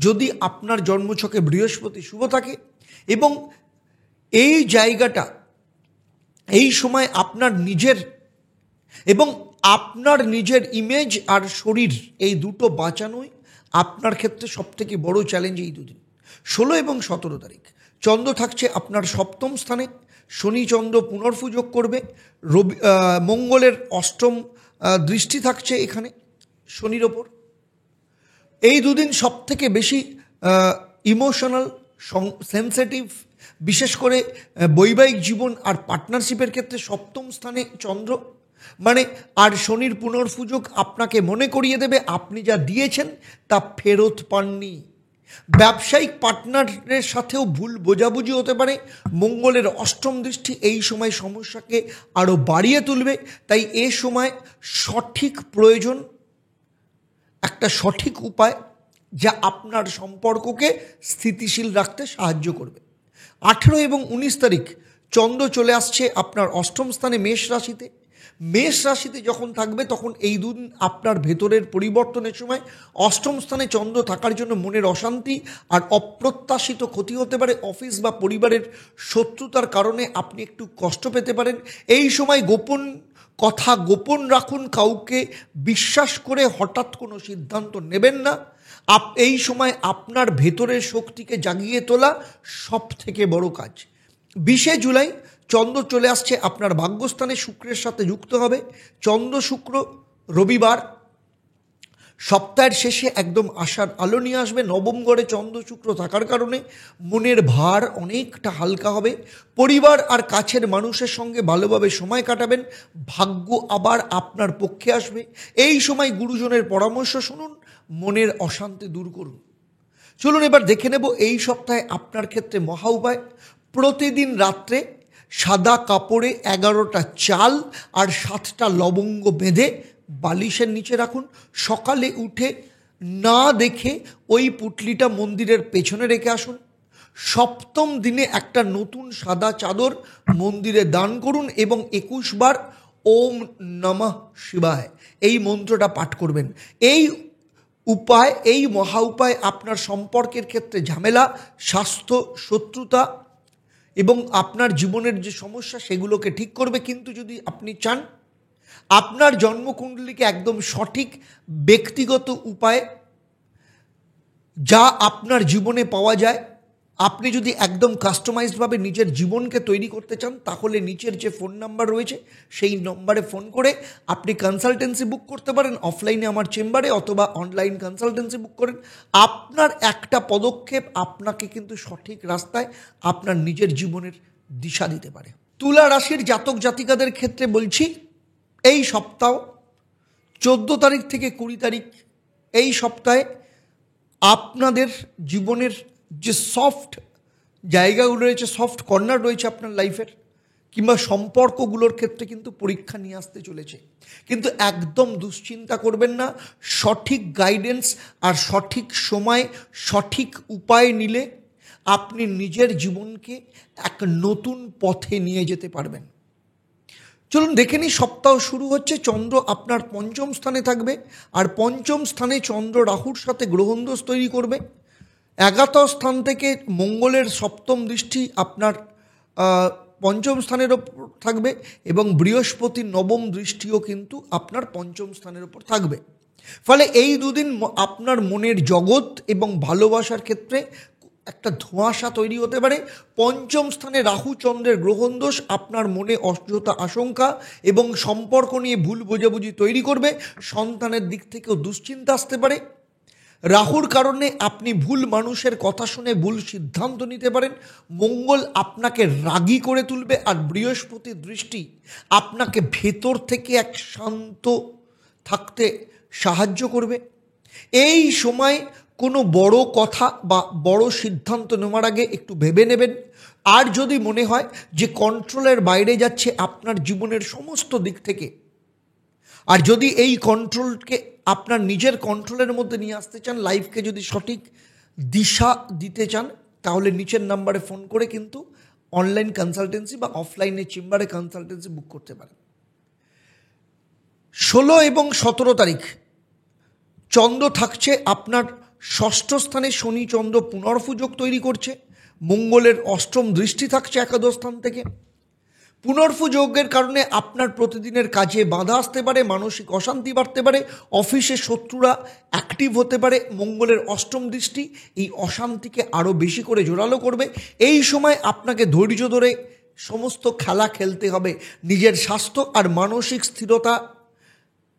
যদি আপনার জন্মছকে বৃহস্পতি শুভ থাকে। এবং এই জায়গাটা, এই সময় আপনার নিজের ইমেজ আর শরীর এই দুটো বাঁচানোই আপনার ক্ষেত্রে সবথেকে বড় চ্যালেঞ্জ। এই দুদিন 16 এবং 17 তারিখ চন্দ্র থাকছে আপনার সপ্তম স্থানে। শনি চন্দ্র পুনর্পুযোগ করবে। মঙ্গলের অষ্টম দৃষ্টি থাকছে এখানে শনির ওপর। এই দুদিন সবথেকে বেশি ইমোশনাল, সেন্সিটিভ, বিশেষ করে বৈবাহিক জীবন আর পার্টনারশিপের ক্ষেত্রে সপ্তম স্থানে চন্দ্র আর শনির পুনর্পুযোগ আপনাকে মনে করিয়ে দেবে আপনি যা দিয়েছেন তা ফেরত পাননি। ব্যবসায়িক পার্টনারের সাথেও ভুল বোঝাবুঝি হতে পারে। মঙ্গলের অষ্টম দৃষ্টি এই সময় সমস্যাকে আরও বাড়িয়ে তুলবে। তাই এ সময় সঠিক প্রয়োজন, একটা সঠিক উপায় যা আপনার সম্পর্ককে স্থিতিশীল রাখতে সাহায্য করবে। 18 এবং 19 তারিখ চন্দ্র চলে আসছে আপনার অষ্টম স্থানে মেষ রাশিতে। মেষ রাশিতে যখন থাকবে তখন এই দুদিন আপনার ভেতরের পরিবর্তনের সময় অষ্টম স্থানে চন্দ্র থাকার জন্য মনের অশান্তি আর অপ্রত্যাশিত ক্ষতি হতে পারে। অফিস বা পরিবারের শত্রুতার কারণে আপনি একটু কষ্ট পেতে পারেন। এই সময় গোপন কথা গোপন রাখুন, কাউকে বিশ্বাস করে হঠাৎ কোনো সিদ্ধান্ত নেবেন না। এই সময় আপনার ভেতরের শক্তিকে জাগিয়ে তোলা সব থেকে বড় কাজ। 20 জুলাই চন্দ্র চলে আসছে আপনার ভাগ্যস্থানে, শুক্রের সাথে যুক্ত হবে। চন্দ্র শুক্র রবিবার সপ্তাহের শেষে একদম আশার আলো নিয়ে আসবে। নবম ঘরে চন্দ্র শুক্র থাকার কারণে মনের ভার অনেকটা হালকা হবে। পরিবার আর কাছের মানুষের সঙ্গে ভালোভাবে সময় কাটাবেন। ভাগ্য আবার আপনার পক্ষে আসবে। এই সময় গুরুজনের পরামর্শ শুনুন, মনের অশান্তি দূর করুন। চলুন এবার দেখে নেব এই সপ্তাহে আপনার ক্ষেত্রে মহা উপায়। প্রতিদিন রাত্রে সাদা কাপড়ে 11টা চাল আর 7টা লবঙ্গ বেঁধে বালিশের নিচে রাখুন। সকালে উঠে না দেখে ওই পুটলিটা মন্দিরের পেছনে রেখে আসুন। সপ্তম দিনে একটা নতুন সাদা চাদর মন্দিরে দান করুন এবং 21 বার ওম নমঃ শিবায় এই মন্ত্রটা পাঠ করবেন। এই মহা উপায় আপনার সম্পর্কের ক্ষেত্রে ঝামেলা, স্বাস্থ্য, শত্রুতা এবং আপনার জীবনের যে সমস্যা সেগুলোকে ঠিক করবে। কিন্তু যদি আপনি চান আপনার জন্মকুণ্ডলীকে একদম সঠিক ব্যক্তিগত উপায়ে যা আপনার জীবনে পাওয়া যায়, আপনি যদি একদম কাস্টমাইজডভাবে নিজের জীবনকে তৈরি করতে চান তাহলে নিচের যে ফোন নাম্বার রয়েছে সেই নম্বরে ফোন করে আপনি কনসালটেন্সি বুক করতে পারেন। অফলাইনে আমার চেম্বারে অথবা অনলাইন কনসালটেন্সি বুক করেন। আপনার একটা পদক্ষেপ আপনাকে কিন্তু সঠিক রাস্তায় আপনার নিজের জীবনের দিশা দিতে পারে। তুলা রাশির জাতক জাতিকাদের ক্ষেত্রে বলছি, এই সপ্তাহ 14 তারিখ থেকে 20 তারিখ এই সপ্তাহে আপনাদের জীবনের যে সফট জায়গাগুলো রয়েছে, সফট কর্নার রয়েছে আপনার লাইফের কিংবা সম্পর্কগুলোর ক্ষেত্রে কিন্তু পরীক্ষা নিয়ে আসতে চলেছে। কিন্তু একদম দুশ্চিন্তা করবেন না। সঠিক গাইডেন্স আর সঠিক সময় সঠিক উপায় নিলে আপনি নিজের জীবনকে এক নতুন পথে নিয়ে যেতে পারবেন। চলুন দেখে নিই। সপ্তাহ শুরু হচ্ছে, চন্দ্র আপনার পঞ্চম স্থানে থাকবে আর পঞ্চম স্থানে চন্দ্র রাহুর সাথে গ্রহণদোষ তৈরি করবে। 11 স্থান থেকে মঙ্গলের সপ্তম দৃষ্টি আপনার পঞ্চম স্থানের ওপর থাকবে এবং বৃহস্পতির নবম দৃষ্টিও কিন্তু আপনার পঞ্চম স্থানের ওপর থাকবে। ফলে এই দুদিন আপনার মনের জগৎ এবং ভালোবাসার ক্ষেত্রে একটা ধোঁয়াশা তৈরি হতে পারে। পঞ্চম স্থানে রাহু চন্দ্রের গ্রহণ দোষ আপনার মনে অযথা আশঙ্কা এবং সম্পর্ক নিয়ে ভুল বোঝাবুঝি তৈরি করবে। সন্তানের দিক থেকেও দুশ্চিন্তা আসতে পারে। রাহুর কারণে আপনি ভুল মানুষের কথা শুনে ভুল সিদ্ধান্ত নিতে পারেন। মঙ্গল আপনাকে রাগী করে তুলবে আর বৃহস্পতির দৃষ্টি আপনাকে ভেতর থেকে এক শান্ত থাকতে সাহায্য করবে। এই সময় কোনো বড় কথা বা বড় সিদ্ধান্ত নেওয়ার আগে একটু ভেবে নেবেন। আর যদি মনে হয় যে কন্ট্রোলের বাইরে যাচ্ছে আপনার জীবনের সমস্ত দিক থেকে, আর যদি এই কন্ট্রোলকে আপনার নিজের কন্ট্রোলের মধ্যে নিয়ে আসতে চান, লাইফকে যদি সঠিক দিশা দিতে চান, তাহলে নিচের নাম্বারে ফোন করে কিন্তু অনলাইন কনসালটেন্সি বা অফলাইনে চেম্বারে কনসালটেন্সি বুক করতে পারেন। 16 এবং 17 তারিখ চন্দ্র থাকছে আপনার ষষ্ঠ স্থানে, শনি চন্দ্র পুনর্ফুযোগ তৈরি করছে, মঙ্গলের অষ্টম দৃষ্টি থাকছে একাদশ স্থান থেকে। পুনর্ফুযোগের কারণে আপনার প্রতিদিনের কাজে বাধা আসতে পারে, মানসিক অশান্তি বাড়তে পারে, অফিসে শত্রুরা অ্যাক্টিভ হতে পারে। মঙ্গলের অষ্টম দৃষ্টি এই অশান্তিকে আরও বেশি করে জোরালো করবে। এই সময় আপনাকে ধৈর্য ধরে সমস্ত খেলা খেলতে হবে। নিজের স্বাস্থ্য আর মানসিক স্থিরতা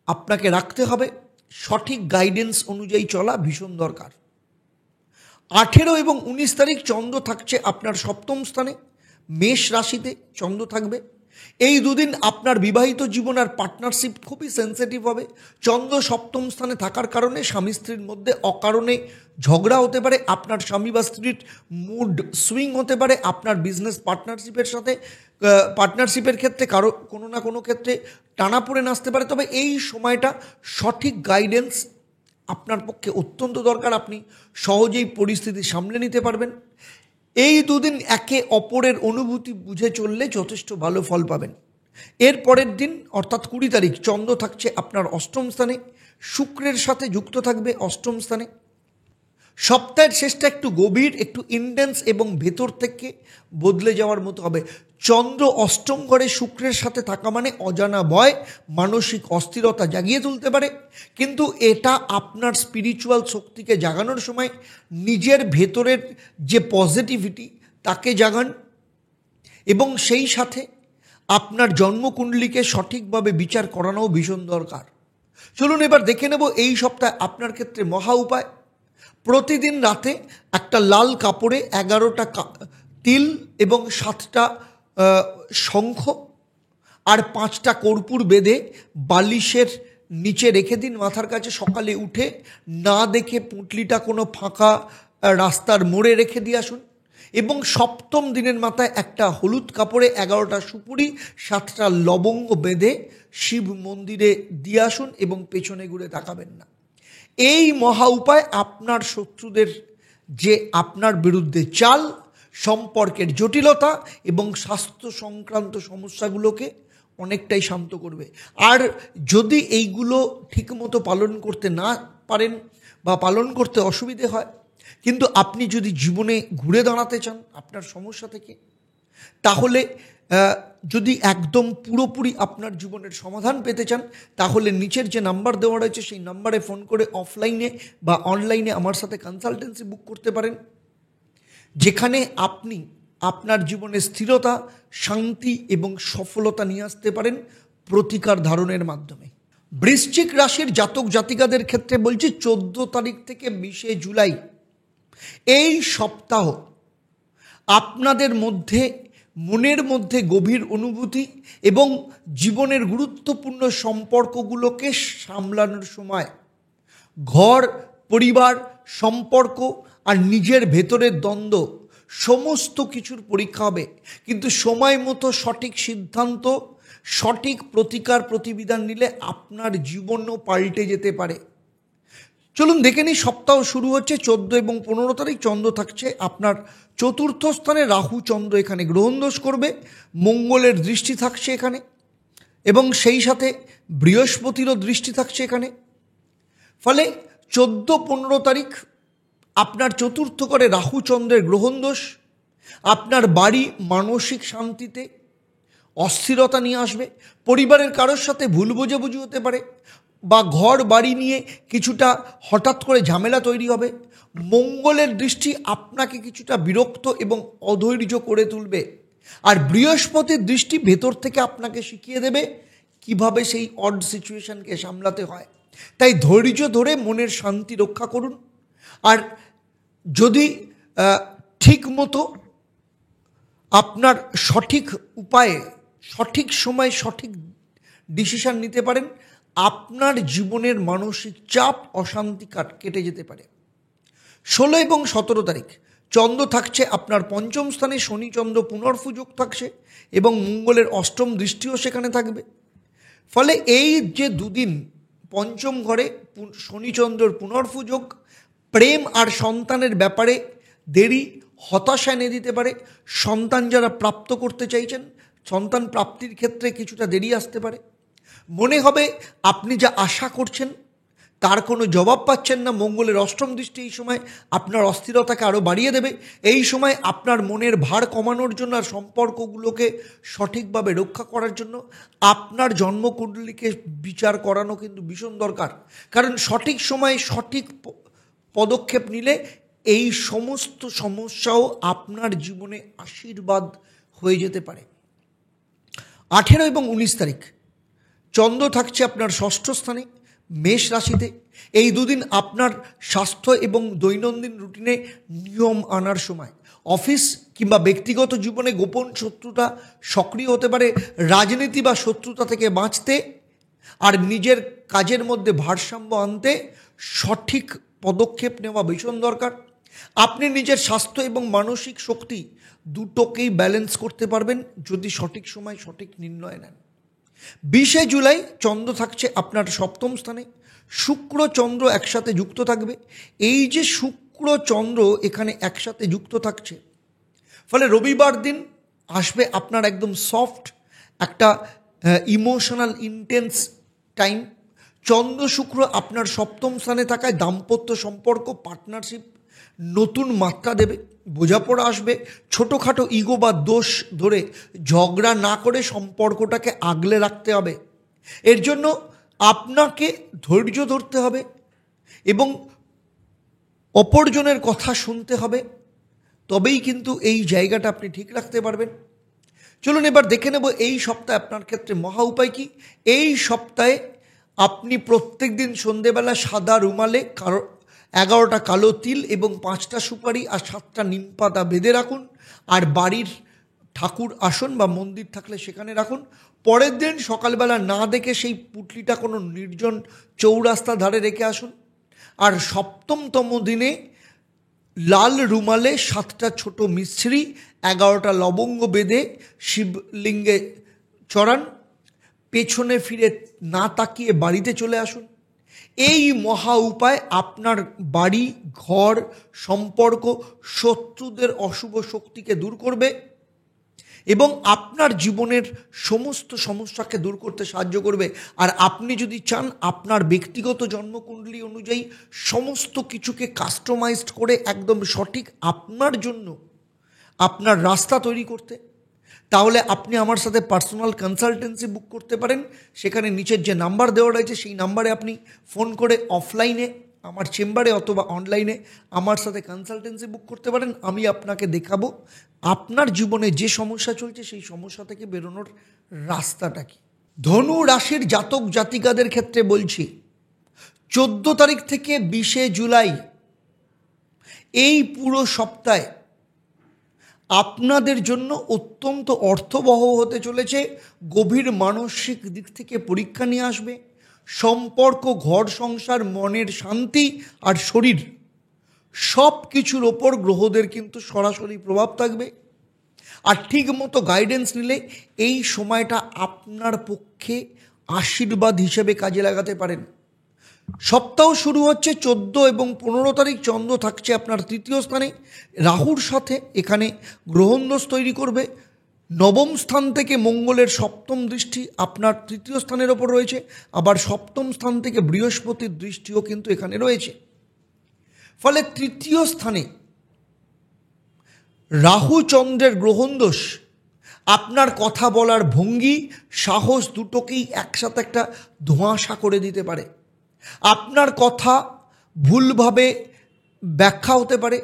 আপনাকে রাখতে হবে। সঠিক গাইডেন্স অনুযায়ী চলা ভীষণ দরকার। 18 এবং 19 তারিখ চন্দ্র থাকছে আপনার সপ্তম স্থানে, মেষ রাশিতে চন্দ্র থাকবে। এই দুদিন আপনার বিবাহিত জীবন আর পার্টনারশিপ খুবই সেন্সিটিভ হবে। চন্দ্র সপ্তম স্থানে থাকার কারণে স্বামী স্ত্রীর মধ্যে অকারণে ঝগড়া হতে পারে, আপনার স্বামী বা স্ত্রীর মুড সুইং হতে পারে, আপনার বিজনেস পার্টনারশিপের ক্ষেত্রে কোনো না কোনো ক্ষেত্রে টানাপোড়েন আসতে পারে। তবে এই সময়টা সঠিক গাইডেন্স আপনার পক্ষে অত্যন্ত দরকার। আপনি সহজেই পরিস্থিতি সামলে নিতে পারবেন। এই দুদিন একে অপরের অনুভূতি বুঝে চললে যথেষ্ট ভালো ফল পাবেন। এর পরের দিন অর্থাৎ 20 তারিখ চন্দ্র থাকছে আপনার অষ্টম স্থানে, শুক্রের সাথে যুক্ত থাকবে অষ্টম স্থানে। সপ্তাহের শেষটা একটু গভীর, একটু ইন্টেন্স এবং ভেতর থেকে বদলে যাওয়ার মতো হবে। চন্দ্র অষ্টম ঘরে শুক্রের সাথে থাকা মানে অজানা ভয়, মানসিক অস্থিরতা জাগিয়ে তুলতে পারে। কিন্তু এটা আপনার স্পিরিচুয়াল শক্তিকে জাগানোর সময়। নিজের ভেতরের যে পজিটিভিটি তাকে জাগান এবং সেই সাথে আপনার জন্মকুণ্ডলীকে সঠিকভাবে বিচার করানোও ভীষণ দরকার। চলুন এবার দেখে নেব এই সপ্তাহে আপনার ক্ষেত্রে মহা উপায়। প্রতিদিন রাতে একটা লাল কাপড়ে 11টা তিল এবং 7টা শঙ্খ আর 5টা কর্পূর বেঁধে বালিশের নিচে রেখে দিন মাথার কাছে। সকালে উঠে না দেখে পুঁটলিটা কোনো ফাঁকা রাস্তার মোড়ে রেখে দিয়ে আসুন এবং সপ্তম দিনের মাথায় একটা হলুদ কাপড়ে 11টা সুপুরি 7টা লবঙ্গ বেঁধে শিব মন্দিরে দিয়ে আসুন এবং পেছনে ঘুরে তাকাবেন না। এই মহা উপায় আপনার শত্রুদের যে আপনার বিরুদ্ধে চাল, সম্পর্কের জটিলতা এবং স্বাস্থ্য সংক্রান্ত সমস্যাগুলোকে অনেকটাই শান্ত করবে। আর যদি এইগুলো ঠিকমতো পালন করতে না পারেন বা পালন করতে অসুবিধে হয়, কিন্তু আপনি যদি জীবনে ঘুরে দাঁড়াতে চান আপনার সমস্যা থেকে, তাহলে যদি একদম পুরোপুরি আপনার জীবনের সমাধান পেতে চান, তাহলে নিচের যে নাম্বার দেওয়া রয়েছে সেই নাম্বারে ফোন করে অফলাইনে বা অনলাইনে আমার সাথে কনসালটেন্সি বুক করতে পারেন, যেখানে আপনি আপনার জীবনে স্থিরতা, শান্তি এবং সফলতা নিয়ে আসতে পারেন প্রতিকার ধারণের মাধ্যমে। বৃশ্চিক রাশির জাতক জাতিকাদের ক্ষেত্রে বলছি 14 তারিখ থেকে 20 জুলাই এই সপ্তাহ আপনাদের মধ্যে মনের মধ্যে গভীর অনুভূতি এবং জীবনের গুরুত্বপূর্ণ সম্পর্কগুলোকে সামলানোর সময়। ঘর, পরিবার, সম্পর্ক আর নিজের ভেতরের দ্বন্দ্ব সমস্ত কিছুর পরীক্ষা হবে, কিন্তু সময় মতো সঠিক সিদ্ধান্ত, সঠিক প্রতিকার প্রতিবিধান নিলে আপনার জীবনও পাল্টে যেতে পারে। চলুন দেখে নিই। সপ্তাহ শুরু হচ্ছে 14 এবং 15 তারিখ চন্দ্র থাকছে আপনার চতুর্থ স্থানে, রাহু চন্দ্র এখানে গ্রহণ দোষ করবে, মঙ্গলের দৃষ্টি থাকছে এখানে এবং সেই সাথে বৃহস্পতিরও দৃষ্টি থাকছে এখানে। ফলে 14-15 তারিখ আপনার চতুর্থ ঘরে রাহু চন্দ্রের গ্রহণ দোষ আপনার বাড়ি মানসিক শান্তিতে অস্থিরতা নিয়ে আসবে। পরিবারের কারোর সাথে ভুল বোঝাবুঝি হতে পারে বা ঘর বাড়ি নিয়ে কিছুটা হঠাৎ করে ঝামেলা তৈরি হবে। মঙ্গলের দৃষ্টি আপনাকে কিছুটা বিরক্ত এবং অধৈর্য করে তুলবে, আর বৃহস্পতির দৃষ্টি ভেতর থেকে আপনাকে শিখিয়ে দেবে কিভাবে সেই অড সিচুয়েশনকে সামলাতে হয়। তাই ধৈর্য ধরে মনের শান্তি রক্ষা করুন। আর যদি ঠিক মতো আপনার সঠিক উপায়ে, সঠিক সময় সঠিক ডিসিশন নিতে পারেন, আপনার জীবনের মানসিক চাপ, অশান্তি কেটে যেতে পারে। 16 এবং 17 তারিখ চন্দ্র থাকছে আপনার পঞ্চম স্থানে, শনি চন্দ্র পুনর্ফুযোগ থাকছে এবং মঙ্গলের অষ্টম দৃষ্টিও সেখানে থাকবে। ফলে এই যে দুদিন পঞ্চম ঘরে শনিচন্দ্রর পুনর্ফুযোগ প্রেম আর সন্তানের ব্যাপারে দেরি, হতাশা এনে দিতে পারে। সন্তান যারা প্রাপ্ত করতে চাইছেন, সন্তান প্রাপ্তির ক্ষেত্রে কিছুটা দেরি আসতে পারে। মনে হবে আপনি যা আশা করছেন তার কোনো জবাব পাচ্ছেন না। মঙ্গলের অষ্টম দৃষ্টি এই সময় আপনার অস্থিরতাকে আরও বাড়িয়ে দেবে। এই সময় আপনার মনের ভার কমানোর জন্য আর সম্পর্কগুলোকে সঠিকভাবে রক্ষা করার জন্য আপনার জন্মকুণ্ডলীকে বিচার করানো কিন্তু ভীষণ দরকার। কারণ সঠিক সময়ে সঠিক পদক্ষেপ নিলে এই সমস্ত সমস্যাও আপনার জীবনে আশীর্বাদ হয়ে যেতে পারে। 18 এবং 19 তারিখ চন্দ্র থাকছে আপনার ষষ্ঠ স্থানে, মেষ রাশিতে। এই দুদিন আপনার স্বাস্থ্য এবং দৈনন্দিন রুটিনে নিয়ম আনার সময়। অফিস কিংবা ব্যক্তিগত জীবনে গোপন শত্রুতা সক্রিয় হতে পারে। রাজনীতি বা শত্রুতা থেকে বাঁচতে আর নিজের কাজের মধ্যে ভারসাম্য আনতে সঠিক পদক্ষেপ নেওয়া ভীষণ দরকার। আপনি নিজের স্বাস্থ্য এবং মানসিক শক্তি দুটোকেই ব্যালেন্স করতে পারবেন যদি সঠিক সময় সঠিক নির্ণয় নেন। 20 জুলাই চন্দ্র থাকছে আপনার সপ্তম স্থানে, শুক্র চন্দ্র একসাথে যুক্ত থাকবে। এই যে শুক্র চন্দ্র এখানে একসাথে যুক্ত থাকছে, ফলে রবিবার দিন আসবে আপনার একদম সফট একটা ইমোশনাল ইন্টেন্স টাইম। চন্দ্র শুক্র আপনার সপ্তম স্থানে থাকায় দাম্পত্য সম্পর্ক, পার্টনারশিপ নতুন মাত্রা দেবে, বোঝাপড়া আসবে। ছোটোখাটো ইগো বা দোষ ধরে ঝগড়া না করে সম্পর্কটাকে আগলে রাখতে হবে। এর জন্য আপনাকে ধৈর্য ধরতে হবে এবং অপরজনের কথা শুনতে হবে, তবেই কিন্তু এই জায়গাটা আপনি ঠিক রাখতে পারবেন। চলুন এবার দেখে নেব এই সপ্তাহে আপনার ক্ষেত্রে মহা উপায় কী। এই সপ্তাহে আপনি প্রত্যেক দিন সন্ধেবেলা সাদা রুমালে 11টা কালো তিল এবং 5টা সুপারি আর 7টা নিম পাতা বেঁধে রাখুন, আর বাড়ির ঠাকুর আসন বা মন্দির থাকলে সেখানে রাখুন। পরের দিন সকালবেলা না দেখে সেই পুটলিটা কোনো নির্জন চৌরাস্তা ধারে রেখে আসুন। আর সপ্তমতম দিনে লাল রুমালে 7টা ছোট মিছরি, 11টা লবঙ্গ বেঁধে শিবলিঙ্গে চড়ান, পেছনে ফিরে না তাকিয়ে বাড়িতে চলে আসুন। এই মহা উপায় আপনার বাড়ি, ঘর, সম্পর্ক, শত্রুদের অশুভ শক্তিকে দূর করবে এবং আপনার জীবনের সমস্ত সমস্যাকে দূর করতে সাহায্য করবে। আর আপনি যদি চান আপনার ব্যক্তিগত জন্মকুণ্ডলী অনুযায়ী সমস্ত কিছুকে কাস্টমাইজড করে একদম সঠিক আপনার জন্য আপনার রাস্তা তৈরি করতে, তাহলে আপনি আমার সাথে পার্সোনাল কনসালটেন্সি বুক করতে পারেন। সেখানে নিচের যে নাম্বার দেওয়া রয়েছে সেই নাম্বারে আপনি ফোন করে অফলাইনে আমার চেম্বারে অথবা অনলাইনে আমার সাথে কনসালটেন্সি বুক করতে পারেন। আমি আপনাকে দেখাবো আপনার জীবনে যে সমস্যা চলছে সেই সমস্যা থেকে বেরোনোর রাস্তাটা কি। ধনু রাশির জাতক জাতিকাদের ক্ষেত্রে বলছি, 14 তারিখ থেকে 20 জুলাই এই পুরো সপ্তাহে আপনাদের জন্য অত্যন্ত অর্থবহ হতে চলেছে। গভীর মানসিক দিক থেকে পরীক্ষা নিয়ে আসবে। সম্পর্ক, ঘর সংসার, মনের শান্তি আর শরীর সব কিছুর ওপর গ্রহদের কিন্তু সরাসরি প্রভাব থাকবে। আর ঠিক মতো গাইডেন্স নিলে এই সময়টা আপনার পক্ষে আশীর্বাদ হিসেবে কাজে লাগাতে পারেন। সপ্তাহ শুরু হচ্ছে 14 এবং 15 তারিখ। চন্দ্র থাকছে আপনার তৃতীয় স্থানে রাহুর সাথে, এখানে গ্রহণদোষ তৈরি করবে। নবম স্থান থেকে মঙ্গলের সপ্তম দৃষ্টি আপনার তৃতীয় স্থানের ওপর রয়েছে, আবার সপ্তম স্থান থেকে বৃহস্পতির দৃষ্টিও কিন্তু এখানে রয়েছে। ফলে তৃতীয় স্থানে রাহু চন্দ্রের গ্রহণদোষ আপনার কথা বলার ভঙ্গি, সাহস দুটোকেই একসাথে একটা ধোঁয়াশা করে দিতে পারে। আপনার কথা ভুলভাবে ব্যাখ্যা হতে পারে,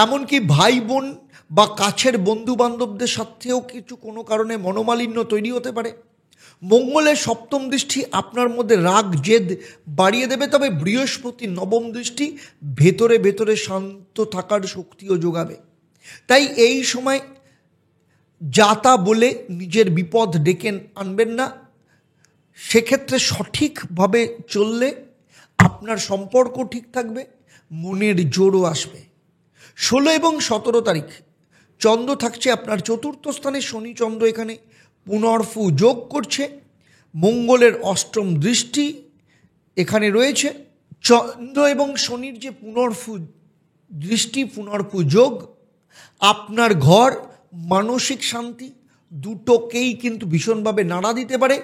এমনকি ভাই বোন বা কাছের বন্ধু বান্ধবদের সাথেও কিছু কোনো কারণে মনোমালিন্য তৈরি হতে পারে। মঙ্গলের সপ্তম দৃষ্টি আপনার মধ্যে রাগ জেদ বাড়িয়ে দেবে, তবে বৃহস্পতির নবম দৃষ্টি ভেতরে ভেতরে শান্ত থাকার শক্তিও যোগাবে। তাই এই সময় যা তা বলে নিজের বিপদ ডেকে আনবেন না। সেক্ষেত্রে সঠিকভাবে চললে আপনার সম্পর্ক ঠিক থাকবে, মনের জোরও আসবে। 16 এবং 17 তারিখ চন্দ্র থাকছে আপনার চতুর্থ স্থানে, শনি চন্দ্র এখানে পুনর্ফু যোগ করছে, মঙ্গলের অষ্টম দৃষ্টি এখানে রয়েছে। চন্দ্র এবং শনির যে পুনর্ফু দৃষ্টি, পুনর্ফু যোগ আপনার ঘর, মানসিক শান্তি দুটোকেই কিন্তু ভীষণভাবে নাড়া দিতে পারে।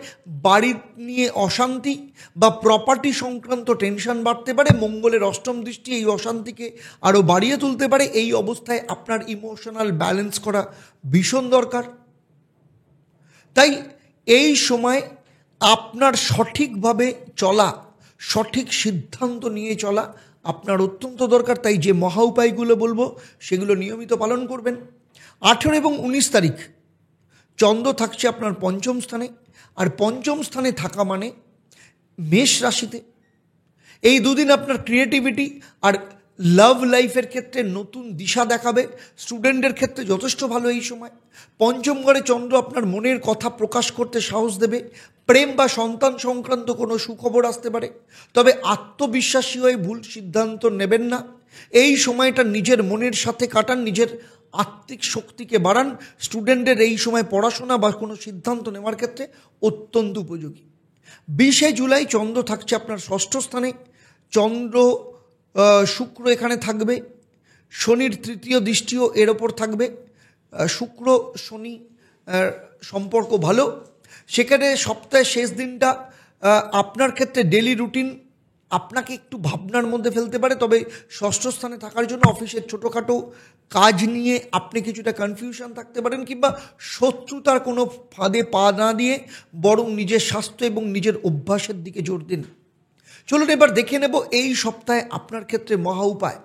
বাড়ি নিয়ে অশান্তি বা প্রপার্টি সংক্রান্ত টেনশন বাড়তে পারে। মঙ্গলের অষ্টম দৃষ্টি এই অশান্তিকে আরও বাড়িয়ে তুলতে পারে। এই অবস্থায় আপনার ইমোশনাল ব্যালেন্স করা ভীষণ দরকার। তাই এই সময় আপনার সঠিকভাবে চলা, সঠিক সিদ্ধান্ত নিয়ে চলা আপনার অত্যন্ত দরকার। তাই যে মহা উপায়গুলো বলবো সেগুলো নিয়মিত পালন করবেন। 18 এবং 19 তারিখ চন্দ্র থাকছে আপনার পঞ্চম স্থানে, আর পঞ্চম স্থানে থাকা মানে মেষ রাশিতে। এই দুদিন আপনার ক্রিয়েটিভিটি আর লাভ লাইফের ক্ষেত্রে নতুন দিশা দেখাবে। স্টুডেন্টদের ক্ষেত্রে যথেষ্ট ভালো এই সময়। পঞ্চম ঘরে চন্দ্র আপনার মনের কথা প্রকাশ করতে সাহস দেবে। প্রেম বা সন্তান সংক্রান্ত কোনো সুখবর আসতে পারে। তবে আত্মবিশ্বাসী হয়ে ভুল সিদ্ধান্ত নেবেন না। এই সময়টা নিজের মনের সাথে কাটান, নিজের আত্মিক শক্তিকে বাড়ান। স্টুডেন্টদের এই সময় পড়াশোনা বা কোনো সিদ্ধান্ত নেওয়ার ক্ষেত্রে অত্যন্ত উপযোগী। 20 জুলাই চন্দ্র থাকছে আপনার ষষ্ঠ স্থানে। চন্দ্র শুক্র এখানে থাকবে, শনির তৃতীয় দৃষ্টিও এর ওপর থাকবে। শুক্র শনি সম্পর্ক ভালো। সেখানে সপ্তাহের শেষ দিনটা আপনার ক্ষেত্রে ডেলি রুটিন আপনাকে একটু ভাবনার মধ্যে ফেলতে পারে। তবে ষষ্ঠ স্থানে থাকার জন্য অফিসের ছোটোখাটো কাজ নিয়ে আপনি কিছুটা কনফিউশন থাকতে পারেন, কিংবা শত্রুতার কোনো ফাঁদে পা না দিয়ে বরং নিজের স্বাস্থ্য এবং নিজের অভ্যাসের দিকে জোর দিন। চলুন এবার দেখে নেব এই সপ্তাহে আপনার ক্ষেত্রে মহা উপায়।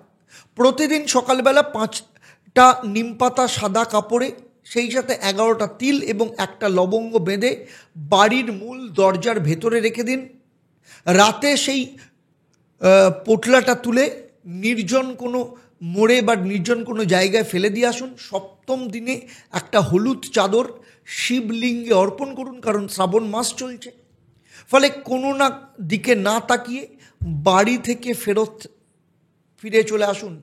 প্রতিদিন সকালবেলা 5টা নিমপাতা সাদা কাপড়ে, সেই সাথে 11টা তিল এবং 1টা লবঙ্গ বেঁধে বাড়ির মূল দরজার ভেতরে রেখে দিন। রাতে সেই পোটলাটা তুলে নির্জন কোনো মোড়ে বা নির্জন কোনো জায়গায় ফেলে দিয়ে আসুন। সপ্তম দিনে একটা হলুদ চাদর শিবলিঙ্গে অর্পণ করুন, কারণ শ্রাবণ মাস চলছে। ফলে কোনো না দিকে না তাকিয়ে বাড়ি থেকে ফিরে চলে আসুন।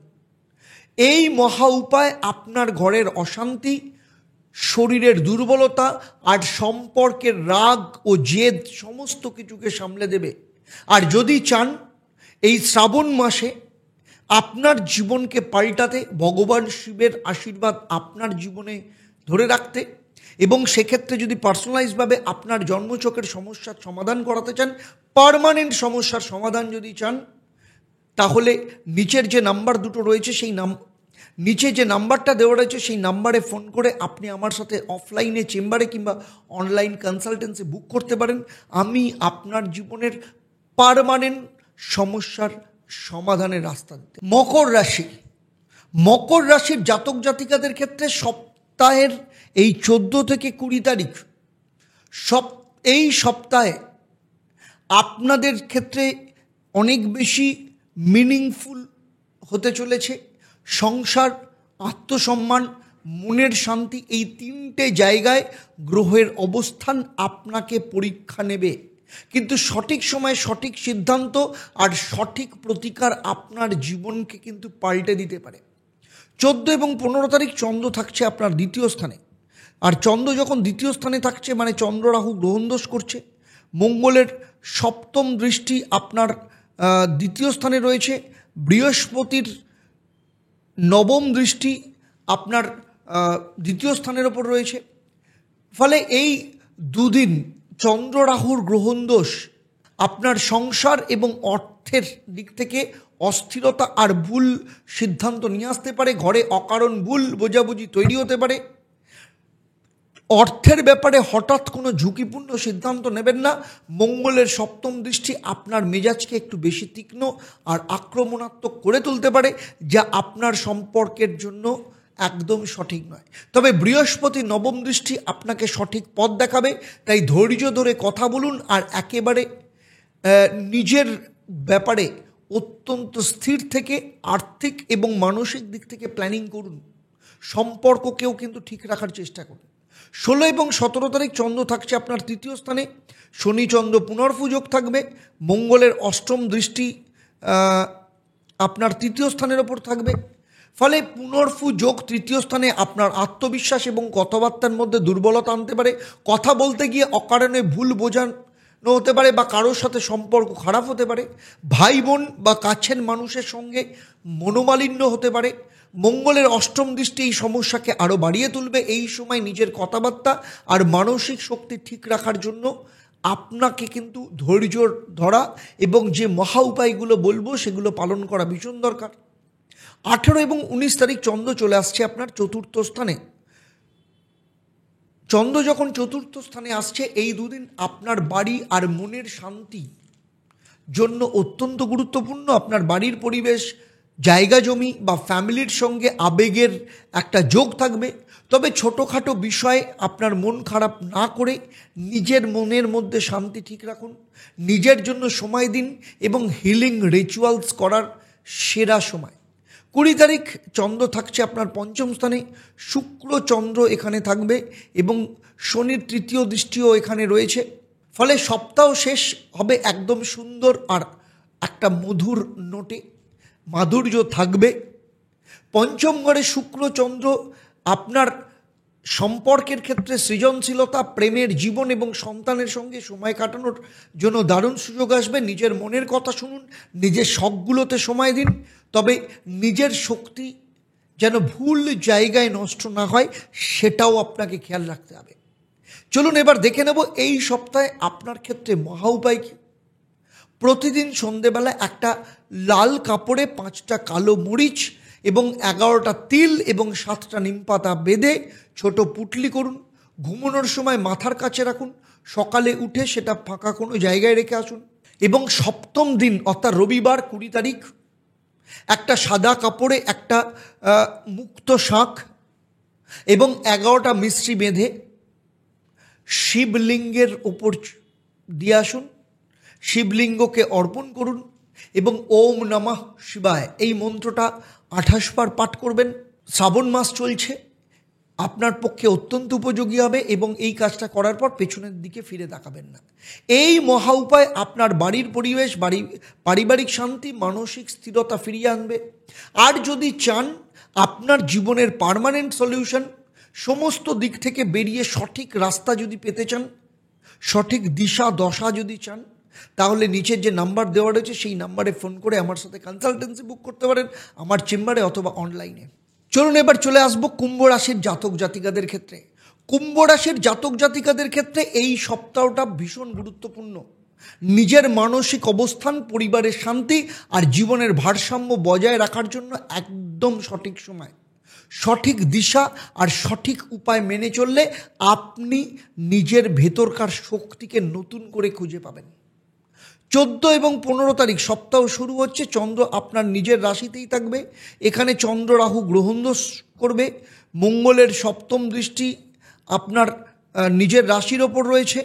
এই মহা উপায় আপনার ঘরের অশান্তি, শরীরের দুর্বলতা আর সম্পর্কের রাগ ও জেদ সমস্ত কিছুকে সামলে দেবে। আর যদি চান এই শ্রাবণ মাসে আপনার জীবনকে পাল্টাতে, ভগবান শিবের আশীর্বাদ আপনার জীবনে ধরে রাখতে, এবং সেক্ষেত্রে যদি পার্সোনালাইজভাবে আপনার জন্মছকের সমস্যার সমাধান করাতে চান, পার্মানেন্ট সমস্যার সমাধান যদি চান, তাহলে নিচের যে নাম্বার দুটো রয়েছে নিচে যে নাম্বারটা দেওয়া রয়েছে সেই নাম্বারে ফোন করে আপনি আমার সাথে অফলাইনে চেম্বারে কিংবা অনলাইন কনসালটেন্সি বুক করতে পারেন। আমি আপনার জীবনের পার্মানেন্ট সমস্যার সমাধানের রাস্তা দিতে। মকর রাশির জাতক জাতিকাদের ক্ষেত্রে সপ্তাহের এই 14 থেকে 20 তারিখ এই সপ্তাহে আপনাদের ক্ষেত্রে অনেক বেশি মিনিংফুল হতে চলেছে। সংসার, আত্মসম্মান, মনের শান্তি, এই 3টে জায়গায় গ্রহের অবস্থান আপনাকে পরীক্ষা নেবে। কিন্তু সঠিক সময়ে সঠিক সিদ্ধান্ত আর সঠিক প্রতিকার আপনার জীবনকে কিন্তু পাল্টে দিতে পারে। 14 এবং 15 তারিখ চন্দ্র থাকছে আপনার দ্বিতীয় স্থানে। আর চন্দ্র যখন দ্বিতীয় স্থানে থাকছে মানে চন্দ্র রাহু গ্রহণদোষ করছে। মঙ্গলের সপ্তম দৃষ্টি আপনার দ্বিতীয় স্থানে রয়েছে। বৃহস্পতির নবম দৃষ্টি আপনার দ্বিতীয় স্থানের ওপর রয়েছে। ফলে এই দুদিন চন্দ্র রাহুর গ্রহণদোষ আপনার সংসার এবং অর্থের দিক থেকে অস্থিরতা আর ভুল সিদ্ধান্ত নিয়ে আসতে পারে। ঘরে অকারণ ভুল বোঝাবুঝি তৈরি হতে পারে। অর্থের ব্যাপারে হঠাৎ কোনো ঝুঁকিপূর্ণ সিদ্ধান্ত নেবেন না। মঙ্গলের সপ্তম দৃষ্টি আপনার মেজাজকে একটু বেশি তীক্ষ্ণ আর আক্রমণাত্মক করে তুলতে পারে, যা আপনার সম্পর্কের জন্য একদম সঠিক নয়। তবে বৃহস্পতি নবম দৃষ্টি আপনাকে সঠিক পথ দেখাবে। তাই ধৈর্য ধরে কথা বলুন আর একেবারে নিজের ব্যাপারে অত্যন্ত স্থির থেকে আর্থিক এবং মানসিক দিক থেকে প্ল্যানিং করুন। সম্পর্ককেও কিন্তু ঠিক রাখার চেষ্টা করুন। 16 এবং 17 তারিখ চন্দ্র থাকছে আপনার তৃতীয় স্থানে। শনি চন্দ্র পুনর্ফুযোগ থাকবে। মঙ্গলের অষ্টম দৃষ্টি আপনার তৃতীয় স্থানের ওপর থাকবে। ফলে পুনর্ফু যোগ তৃতীয় স্থানে আপনার আত্মবিশ্বাস এবং কথাবার্তার মধ্যে দুর্বলতা আনতে পারে। কথা বলতে গিয়ে অকারণে ভুল বোঝানো হতে পারে বা কারোর সাথে সম্পর্ক খারাপ হতে পারে। ভাই বোন বা কাছের মানুষের সঙ্গে মনোমালিন্য হতে পারে। মঙ্গলের অষ্টম দৃষ্টি এই সমস্যাকে আরও বাড়িয়ে তুলবে। এই সময় নিজের কথাবার্তা আর মানসিক শক্তি ঠিক রাখার জন্য আপনাকে কিন্তু ধৈর্য ধরা এবং যে মহা উপায়গুলো বলবো সেগুলো পালন করা ভীষণ দরকার। 18 এবং 19 তারিখ চন্দ্র চলে আসছে আপনার চতুর্থ স্থানে। চন্দ্র যখন চতুর্থ স্থানে আসছে, এই দুদিন আপনার বাড়ি আর মনের শান্তি জন্য অত্যন্ত গুরুত্বপূর্ণ। আপনার বাড়ির পরিবেশ, জায়গা জমি বা ফ্যামিলির সঙ্গে আবেগের একটা যোগ থাকবে। তবে ছোটোখাটো বিষয়ে আপনার মন খারাপ না করে নিজের মনের মধ্যে শান্তি ঠিক রাখুন। নিজের জন্য সময় দিন এবং হিলিং রিচুয়ালস করার সেরা সময়। 20 তারিখ চন্দ্র থাকছে আপনার পঞ্চম স্থানে। শুক্র চন্দ্র এখানে থাকবে এবং শনির তৃতীয় দৃষ্টিও এখানে রয়েছে। ফলে সপ্তাহ শেষ হবে একদম সুন্দর আর একটা মধুর নোটে, মাধুর্য থাকবে। পঞ্চম ঘরে শুক্র চন্দ্র আপনার সম্পর্কের ক্ষেত্রে সৃজনশীলতা, প্রেমের জীবন এবং সন্তানের সঙ্গে সময় কাটানোর জন্য দারুণ সুযোগ আসবে। নিজের মনের কথা শুনুন, নিজের শখগুলোতে সময় দিন, তবে নিজের শক্তি যেন ভুল জায়গায় নষ্ট না হয় সেটাও আপনাকে খেয়াল রাখতে হবে। চলুন এবার দেখে নেব এই সপ্তাহে আপনার ক্ষেত্রে মহা উপায় কী। প্রতিদিন সন্ধেবেলা একটা লাল কাপড়ে 5টা কালো মরিচ এবং 11টা তিল এবং 7টা নিমপাতা বেঁধে ছোট পুটলি করুন। ঘুমানোর সময় মাথার কাছে রাখুন। সকালে উঠে সেটা ফাঁকা কোনো জায়গায় রেখে আসুন। এবং সপ্তম দিন অর্থাৎ রবিবার 20 তারিখ একটা সাদা কাপড়ে একটা মুক্ত শাঁখ এবং 11টা মিশ্রি বেঁধে শিবলিঙ্গের ওপর দিয়ে আসুন। শিবলিঙ্গকে অর্পণ করুন এবং ওম নমঃ শিবায় এই মন্ত্রটা 28 বার পাঠ করবেন। শ্রাবণ মাস চলছে, আপনার পক্ষে অত্যন্ত উপযোগী হবে এবং এই কাজটা করার পর পেছনের দিকে ফিরে তাকাবেন না। এই মহা উপায় আপনার বাড়ির পরিবেশ, পারিবারিক শান্তি, মানসিক স্থিরতা ফিরিয়ে আনবে। আর যদি চান আপনার জীবনের পার্মানেন্ট সলিউশন, সমস্ত দিক থেকে বেরিয়ে সঠিক রাস্তা যদি পেতে চান, সঠিক দিশা দশা যদি চান, তাহলে নিচের যে নাম্বার দেওয়া রয়েছে সেই নাম্বারে ফোন করে আমার সাথে কনসালটেন্সি বুক করতে পারেন, আমার চেম্বারে অথবা অনলাইনে। চলুন এবার চলে আসবো কুম্ভ রাশির জাতক জাতিকাদের ক্ষেত্রে। কুম্ভ রাশির জাতক জাতিকাদের ক্ষেত্রে এই সপ্তাহটা ভীষণ গুরুত্বপূর্ণ। নিজের মানসিক অবস্থান, পরিবারের শান্তি আর জীবনের ভারসাম্য বজায় রাখার জন্য একদম সঠিক সময়। সঠিক দিশা আর সঠিক উপায় মেনে চললে আপনি নিজের ভেতরকার শক্তিকে নতুন করে খুঁজে পাবেন। 14 এবং 15 তারিখ সপ্তাহ শুরু হচ্ছে। চন্দ্র আপনার নিজের রাশিতেই থাকবে। এখানে চন্দ্র রাহু গ্রহণদোষ করবে। মঙ্গলের সপ্তম দৃষ্টি আপনার নিজের রাশির ওপর রয়েছে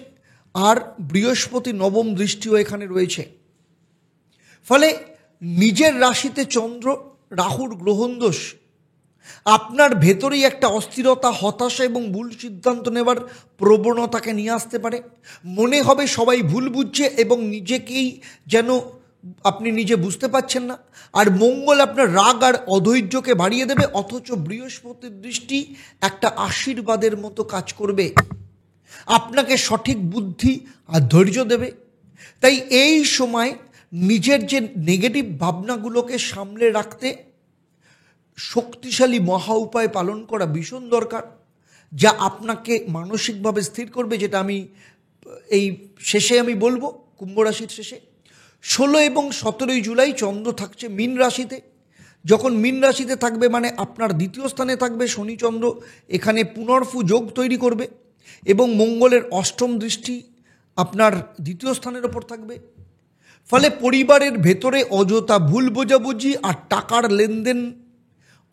আর বৃহস্পতি নবম দৃষ্টিও এখানে রয়েছে। ফলে নিজের রাশিতে চন্দ্র রাহুর গ্রহণদোষ আপনার ভেতরেই একটা অস্থিরতা, হতাশা এবং ভুল সিদ্ধান্ত নেবার প্রবণতাকে নিয়ে আসতে পারে। মনে হবে সবাই ভুল বুঝছে এবং নিজেকেই যেন আপনি নিজে বুঝতে পারছেন না। আর মঙ্গল আপনার রাগ আর অধৈর্যকে বাড়িয়ে দেবে, অথচ বৃহস্পতির দৃষ্টি একটা আশীর্বাদের মতো কাজ করবে, আপনাকে সঠিক বুদ্ধি আর ধৈর্য দেবে। তাই এই সময় নিজের যে নেগেটিভ ভাবনাগুলোকে সামলে রাখতে শক্তিশালী মহা উপায় পালন করা ভীষণ দরকার, যা আপনাকে মানসিকভাবে স্থির করবে, যেটা আমি এই শেষে আমি বলবো কুম্ভ রাশির শেষে। 16 এবং 17 জুলাই চন্দ্র থাকছে মীন রাশিতে। যখন মীন রাশিতে থাকবে মানে আপনার দ্বিতীয় স্থানে থাকবে শনি চন্দ্র, এখানে পুনর্ফু যোগ তৈরি করবে এবং মঙ্গলের অষ্টম দৃষ্টি আপনার দ্বিতীয় স্থানের ওপর থাকবে। ফলে পরিবারের ভেতরে অযথা ভুল বোঝাবুঝি আর টাকার লেনদেন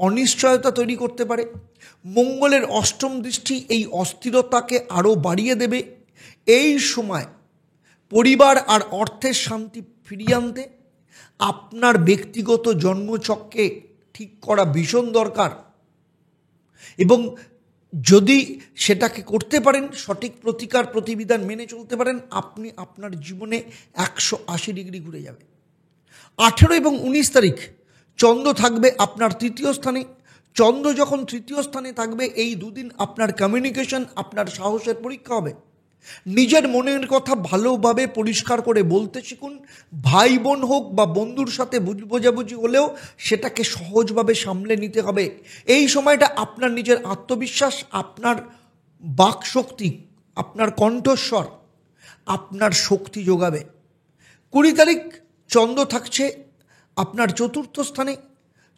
অনিশ্চয়তা তৈরি করতে পারে। মঙ্গলের অষ্টম দৃষ্টি এই অস্থিরতাকে আরও বাড়িয়ে দেবে। এই সময় পরিবার আর অর্থের শান্তি ফিরিয়ে আনতে আপনার ব্যক্তিগত জন্মচক্রে ঠিক করা ভীষণ দরকার এবং যদি সেটাকে করতে পারেন, সঠিক প্রতিকার প্রতিবিধান মেনে চলতে পারেন, আপনি আপনার জীবনে 180 ডিগ্রি ঘুরে যাবে। 18 এবং 19 তারিখ চন্দ্র থাকবে আপনার তৃতীয় স্থানে। চন্দ্র যখন তৃতীয় স্থানে থাকবে এই দুদিন আপনার কমিউনিকেশন, আপনার সাহসের পরীক্ষা হবে। নিজের মনের কথা ভালোভাবে পরিষ্কার করে বলতে শিখুন। ভাই বোন হোক বা বন্ধুর সাথে ভুল বোঝাবুঝি হলেও সেটাকে সহজভাবে সামলে নিতে হবে। এই সময়টা আপনার নিজের আত্মবিশ্বাস, আপনার বাকশক্তি, আপনার কণ্ঠস্বর আপনার শক্তি যোগাবে। 20 তারিখ চন্দ্র থাকছে আপনার চতুর্থ স্থানে।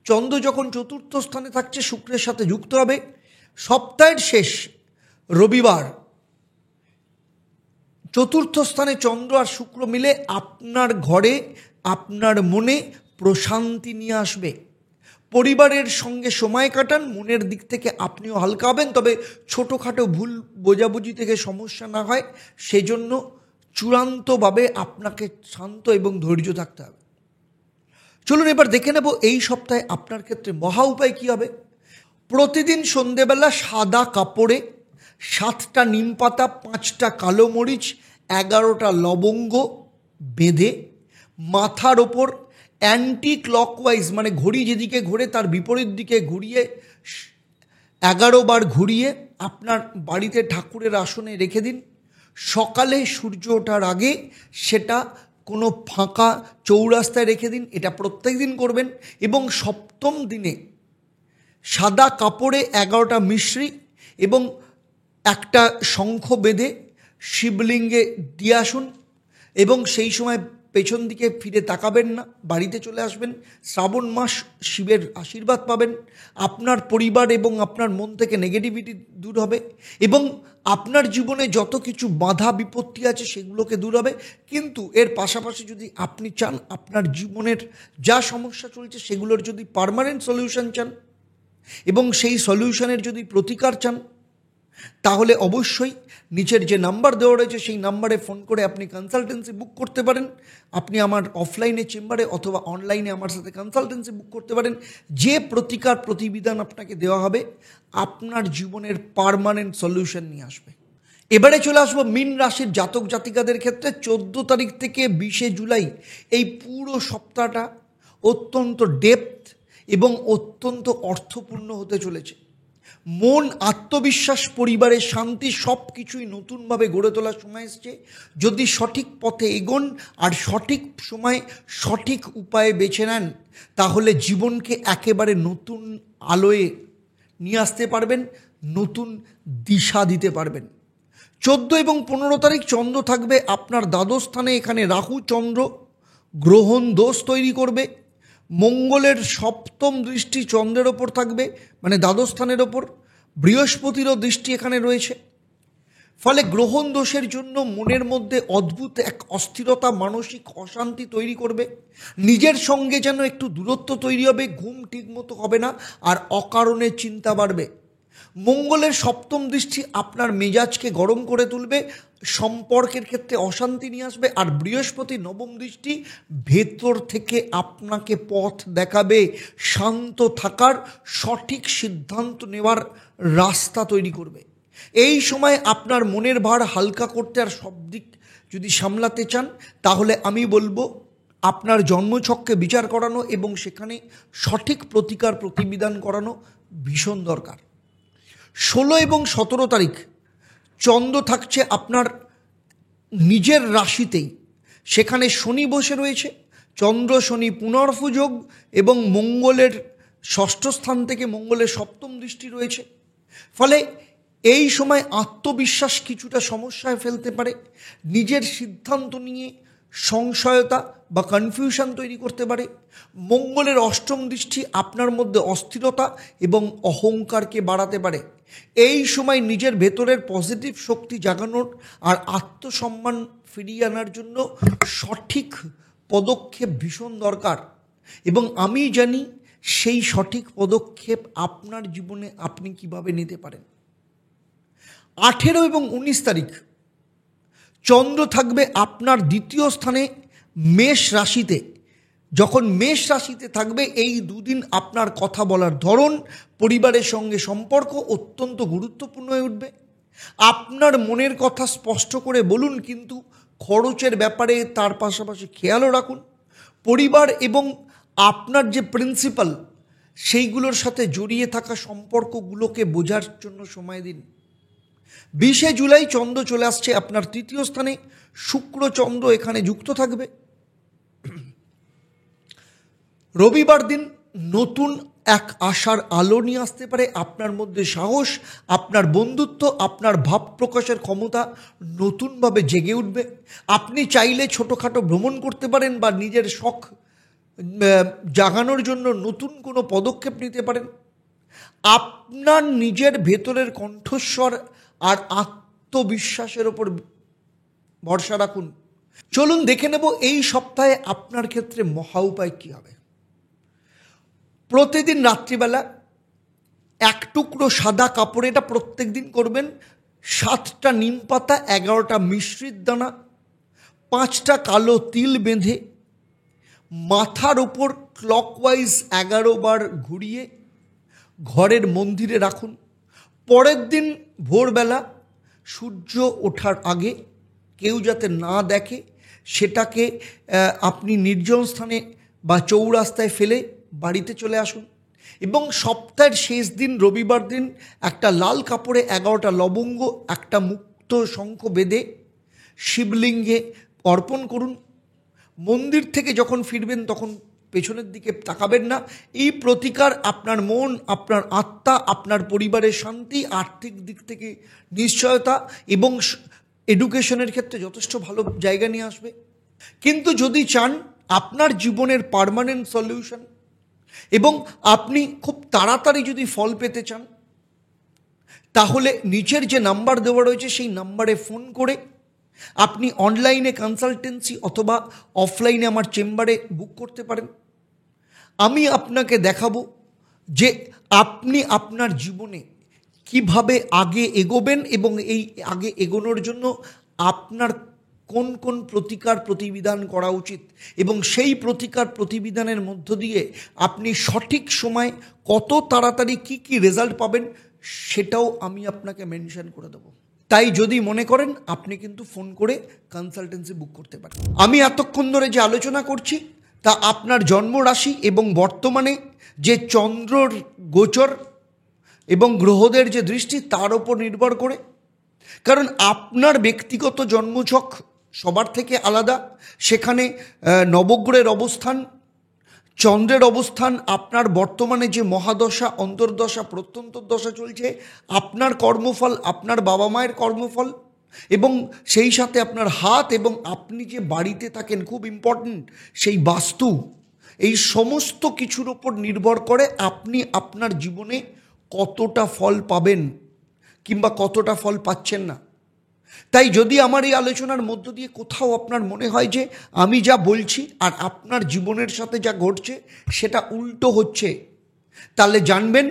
চন্দ্র যখন চতুর্থ স্থানে থাকছে শুক্রের সাথে যুক্ত হবে। সপ্তাহের শেষ রবিবার চতুর্থ স্থানে চন্দ্র আর শুক্র মিলে আপনার ঘরে, আপনার মনে প্রশান্তি নিয়ে আসবে। পরিবারের সঙ্গে সময় কাটান, মনের দিক থেকে আপনিও হালকা হবেন। তবে ছোটোখাটো ভুল বোঝাবুঝি থেকে সমস্যা না হয় সেজন্য চূড়ান্তভাবে আপনাকে শান্ত এবং ধৈর্য থাকতে হবে। চলুন এবার দেখে নেব এই সপ্তাহে আপনার ক্ষেত্রে মহা উপায় কী হবে। প্রতিদিন সন্ধেবেলা সাদা কাপড়ে 7টা নিম পাতা, 5টা কালো মরিচ, 11টা লবঙ্গ বেঁধে মাথার ওপর অ্যান্টি ক্লকওয়াইজ, মানে ঘড়ি যেদিকে ঘোরে তার বিপরীত দিকে ঘুরিয়ে 11 বার ঘুরিয়ে আপনার বাড়িতে ঠাকুরের আসনে রেখে দিন। সকালে সূর্য ওঠার আগে সেটা কোনো ফাঁকা চৌরাস্তায় রেখে দিন। এটা প্রত্যেক দিন করবেন। এবং সপ্তম দিনে সাদা কাপড়ে 11টা মিশ্রি এবং একটা শঙ্খ বেঁধে শিবলিঙ্গে দিয়ে আসুন এবং সেই সময় পেছন দিকে ফিরে তাকাবেন না, বাড়িতে চলে আসবেন। শ্রাবণ মাস, শিবের আশীর্বাদ পাবেন। আপনার পরিবার এবং আপনার মন থেকে নেগেটিভিটি দূর হবে এবং আপনার জীবনে যত কিছু বাধা বিপত্তি আছে সেগুলোকে দূর হবে। কিন্তু এর পাশাপাশি যদি আপনি চান আপনার জীবনের যা সমস্যা চলছে সেগুলোর যদি পার্মানেন্ট সলিউশন চান এবং সেই সলিউশনের যদি প্রতিকার চান, তাহলে অবশ্যই নিচের যে নাম্বার দেওয়া রয়েছে সেই নাম্বারে ফোন করে আপনি কনসালটেন্সি বুক করতে পারেন। আপনি আমার অফলাইনে চেম্বারে অথবা অনলাইনে আমার সাথে কনসালটেন্সি বুক করতে পারেন। যে প্রতিকার প্রতিবিধান আপনাকে দেওয়া হবে আপনার জীবনের পার্মানেন্ট সলিউশন নিয়ে আসবে। এবারে চলে আসবো মীন রাশির জাতক জাতিকাদের ক্ষেত্রে। 14 তারিখ থেকে 20 জুলাই এই পুরো সপ্তাহটা অত্যন্ত ডেপথ এবং অত্যন্ত অর্থপূর্ণ হতে চলেছে। মন, আত্মবিশ্বাস, পরিবারের শান্তি সব কিছুই নতুনভাবে গড়ে তোলার সময় এসছে। যদি সঠিক পথে এগোন আর সঠিক সময় সঠিক উপায়ে বেছে নেন তাহলে জীবনকে একেবারে নতুন আলোয় নিয়ে আসতে পারবেন, নতুন দিশা দিতে পারবেন। 14 এবং 15 তারিখ চন্দ্র থাকবে আপনার দ্বাদশ স্থানে। এখানে রাহু চন্দ্র গ্রহণ দোষ তৈরি করবে। মঙ্গলের সপ্তম দৃষ্টি চন্দ্রের ওপর থাকবে, মানে দ্বাদশ স্থানের ওপর। বৃহস্পতিরও দৃষ্টি এখানে রয়েছে। ফলে গ্রহণ দোষের জন্য মনের মধ্যে অদ্ভুত এক অস্থিরতা, মানসিক অশান্তি তৈরি করবে। নিজের সঙ্গে যেন একটু দূরত্ব তৈরি হবে, ঘুম ঠিকমতো হবে না আর অকারণে চিন্তা বাড়বে। মঙ্গলের সপ্তম দৃষ্টি আপনার মেজাজকে গরম করে তুলবে, সম্পর্কের ক্ষেত্রে অশান্তি নিয়ে আসবে। আর বৃহস্পতি নবম দৃষ্টি ভেতর থেকে আপনাকে পথ দেখাবে, শান্ত থাকার, সঠিক সিদ্ধান্ত নেওয়ার রাস্তা তৈরি করবে। এই সময় আপনার মনের ভার হালকা করতে আর সব দিক যদি সামলাতে চান তাহলে আমি বলবো আপনার জন্মছককে বিচার করানো এবং সেখানে সঠিক প্রতিকার প্রতিবিধান করানো ভীষণ দরকার। 16 এবং 17 তারিখ চন্দ্র থাকছে আপনার নিজের রাশিতেই। সেখানে শনি বসে রয়েছে। চন্দ্র শনি পুনর্ফু যোগ এবং মঙ্গলের ষষ্ঠ স্থান থেকে মঙ্গলের সপ্তম দৃষ্টি রয়েছে। ফলে এই সময় আত্মবিশ্বাস কিছুটা সমস্যায় ফেলতে পারে। নিজের সিদ্ধান্ত নিয়ে সংশয়তা বা কনফিউশন তৈরি করতে পারে। মঙ্গলের অষ্টম দৃষ্টি আপনার মধ্যে অস্থিরতা এবং অহংকারকে বাড়াতে পারে। এই সময় নিজের ভেতরের পজিটিভ শক্তি জাগানোর আর আত্মসম্মান ফিরিয়ে আনার জন্য সঠিক পদক্ষেপ ভীষণ দরকার এবং আমি জানি সেই সঠিক পদক্ষেপ আপনার জীবনে আপনি কিভাবে নিতে পারেন। 18 এবং 19 তারিখ চন্দ্র থাকবে আপনার দ্বিতীয় স্থানে মেষ রাশিতে। যখন মেষ রাশিতে থাকবে এই দুদিন আপনার কথা বলার ধরন, পরিবারের সঙ্গে সম্পর্ক অত্যন্ত গুরুত্বপূর্ণ হয়ে উঠবে। আপনার মনের কথা স্পষ্ট করে বলুন, কিন্তু খরচের ব্যাপারে তার পাশাপাশি খেয়ালও রাখুন। পরিবার এবং আপনার যে প্রিন্সিপাল সেইগুলোর সাথে জড়িয়ে থাকা সম্পর্কগুলোকে বোঝার জন্য সময় দিন। 20শে জুলাই চন্দ্র চলে আসছে আপনার তৃতীয় স্থানে, শুক্র চন্দ্র এখানে যুক্ত থাকবে। রবিবার দিন নতুন এক আশার আলো নিয়ে আসতে পারে। আপনার মধ্যে সাহস, আপনার বন্ধুত্ব, আপনার ভাব প্রকাশের ক্ষমতা নতুনভাবে জেগে উঠবে। আপনি চাইলে ছোটোখাটো ভ্রমণ করতে পারেন বা নিজের শখ জাগানোর জন্য নতুন কোনো পদক্ষেপ নিতে পারেন। আপনার নিজের ভেতরের কণ্ঠস্বর আর আত্মবিশ্বাসের ওপর ভরসা রাখুন। চলুন দেখে নেব এই সপ্তাহে আপনার ক্ষেত্রে মহা উপায় কী হবে। প্রতিদিন রাত্রিবেলা এক টুকরো সাদা কাপড়ে, এটা প্রত্যেক দিন করবেন, 7টা নিম পাতা, 11টা মিশ্রির দানা, 5টা কালো তিল বেঁধে মাথার ওপর ক্লকওয়াইজ 11 বার ঘুরিয়ে ঘরের মন্দিরে রাখুন। পরের দিন ভোরবেলা সূর্য ওঠার আগে কেউ যাতে না দেখে সেটাকে আপনি নির্জন স্থানে বা চৌরাস্তায় ফেলে বাড়িতে চলে আসুন। এবং সপ্তাহের শেষ দিন রবিবার দিন একটা লাল কাপড়ে 11টা লবঙ্গ, একটা মুক্ত শঙ্খ বেঁধে শিবলিঙ্গে অর্পণ করুন। মন্দির থেকে যখন ফিরবেন তখন পেছনের দিকে তাকাবেন না। এই প্রতিকার আপনার মন, আপনার আত্মা, আপনার পরিবারের শান্তি, আর্থিক দিক থেকে নিশ্চয়তা এবং এডুকেশনের ক্ষেত্রে যথেষ্ট ভালো জায়গা নিয়ে আসবে। কিন্তু যদি চান আপনার জীবনের পার্মানেন্ট সলিউশন এবং আপনি খুব তাড়াতাড়ি যদি ফল পেতে চান, তাহলে নিচের যে নাম্বার দেওয়া রয়েছে সেই নাম্বারে ফোন করে আপনি অনলাইনে কনসালটেন্সি অথবা অফলাইনে আমার চেম্বারে বুক করতে পারেন। আমি আপনাকে দেখাবো যে আপনি আপনার জীবনে কিভাবে আগে এগোবেন এবং এই আগে এগোনোর জন্য আপনার কোন কোন প্রতিকার প্রতিবিধান করা উচিত এবং সেই প্রতিকার প্রতিবিধানের মধ্য দিয়ে আপনি সঠিক সময় কত তাড়াতাড়ি কি রেজাল্ট পাবেন সেটাও আমি আপনাকে মেনশন করে দেবো। তাই যদি মনে করেন আপনি কিন্তু ফোন করে কনসালটেন্সি বুক করতে পারেন। আমি এতক্ষণ ধরে যে আলোচনা করছি তা আপনার জন্মরাশি এবং বর্তমানে যে চন্দ্রর গোচর এবং গ্রহদের যে দৃষ্টি তার ওপর নির্ভর করে। কারণ আপনার ব্যক্তিগত জন্মছক সবার থেকে আলাদা। সেখানে নবগ্রহের অবস্থান, চন্দ্রের অবস্থান, আপনার বর্তমানে যে মহাদশা, অন্তর্দশা, প্রত্যন্তর দশা চলছে, আপনার কর্মফল, আপনার বাবা মায়ের কর্মফল এবং সেই সাথে আপনার হাত এবং আপনি যে বাড়িতে থাকেন, খুব ইম্পর্ট্যান্ট, সেই বাস্তু, এই সমস্ত কিছুর ওপর নির্ভর করে আপনি আপনার জীবনে কতটা ফল পাবেন কিংবা কতটা ফল পাচ্ছেন না। তাই যদি আমার এই আলোচনার মধ্য দিয়ে কোথাও আপনার মনে হয় যে আমি যা বলছি আর আপনার জীবনের সাথে যা ঘটছে সেটা উল্টো হচ্ছে, তাহলে জানবেন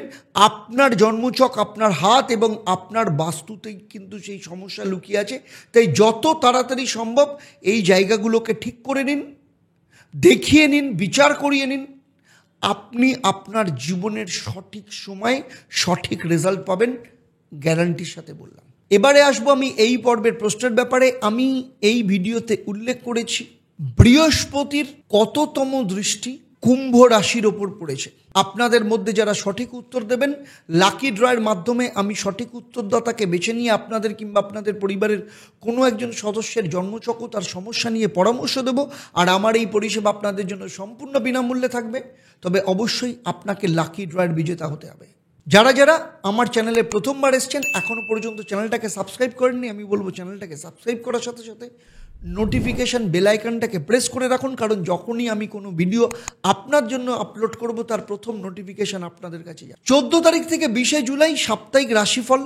আপনার জন্মছক, আপনার হাত এবং আপনার বাস্তুতেই কিন্তু সেই সমস্যা লুকিয়ে আছে। তাই যত তাড়াতাড়ি সম্ভব এই জায়গাগুলোকে ঠিক করে নিন, দেখিয়ে নিন, বিচার করিয়ে নিন। আপনি আপনার জীবনের সঠিক সময়ে সঠিক রেজাল্ট পাবেন, গ্যারান্টির সাথে বললাম। এবারে আসবো আমি এই পর্বের প্রশ্নের ব্যাপারে। আমি এই ভিডিওতে উল্লেখ করেছি বৃহস্পতির কততম দৃষ্টি কুম্ভ রাশির ওপর পড়েছে। আপনাদের মধ্যে যারা সঠিক উত্তর দেবেন, লাকি ড্রয়ের মাধ্যমে আমি সঠিক উত্তরদাতাকে বেছে নিয়ে আপনাদের কিংবা আপনাদের পরিবারের কোনো একজন সদস্যের জন্মছক ও তার সমস্যা নিয়ে পরামর্শ দেব। আর আমার এই পরিষেবা আপনাদের জন্য সম্পূর্ণ বিনামূল্যে থাকবে। তবে অবশ্যই আপনাকে লাকি ড্রয়ের বিজেতা হতে হবে। যারা যারা আমার চ্যানেলে প্রথমবার এসছেন, এখনও পর্যন্ত চ্যানেলটাকে সাবস্ক্রাইব করেননি, আমি বলবো চ্যানেলটাকে সাবস্ক্রাইব করার সাথে সাথে নোটিফিকেশান বেল আইকনটাকে প্রেস করে রাখুন। কারণ যখনই আমি কোনো ভিডিও আপনার জন্য আপলোড করব তার প্রথম নোটিফিকেশান আপনাদের কাছে যায়। 14 তারিখ থেকে 20শে জুলাই সাপ্তাহিক রাশিফল,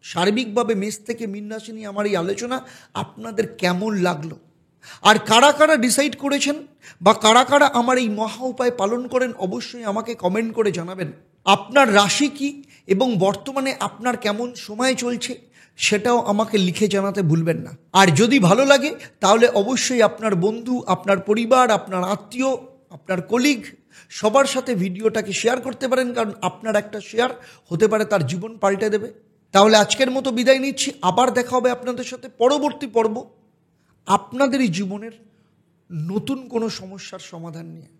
সার্বিকভাবে মেষ থেকে মীন রাশি নিয়ে আমার এই আলোচনা আপনাদের কেমন লাগলো, আর কারা কারা ডিসাইড করেছেন বা কারা কারা আমার এই মহা উপায় পালন করেন, অবশ্যই আমাকে কমেন্ট করে জানাবেন। আপনার রাশি কি এবং বর্তমানে আপনার কেমন সময় চলছে সেটাও আমাকে লিখে জানাতে ভুলবেন না। আর যদি ভালো লাগে তাহলে অবশ্যই আপনার বন্ধু, আপনার পরিবার, আপনার আত্মীয়, আপনার কলিগ সবার সাথে ভিডিওটাকে শেয়ার করতে পারেন। কারণ আপনার একটা শেয়ার হতে পারে তার জীবন পাল্টে দেবে। তাহলে আজকের মতো বিদায় নিচ্ছি। আবার দেখা হবে আপনাদের সাথে পরবর্তী পর্ব আপনাদেরই জীবনের নতুন কোনো সমস্যার সমাধান নিয়ে।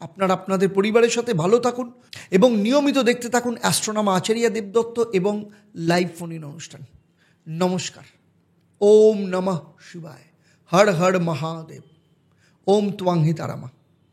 আপনারা আপনাদের পরিবারের সাথে ভালো থাকুন এবং নিয়মিত দেখতে থাকুন অ্যাস্ট্রোনমা আচার্য দেবদত্ত এবং লাইভ ফোন ইন অনুষ্ঠান। নমস্কার। ওম নমঃ শিবায়। হর হর মহাদেব। ওম ত্বং হি তারামা।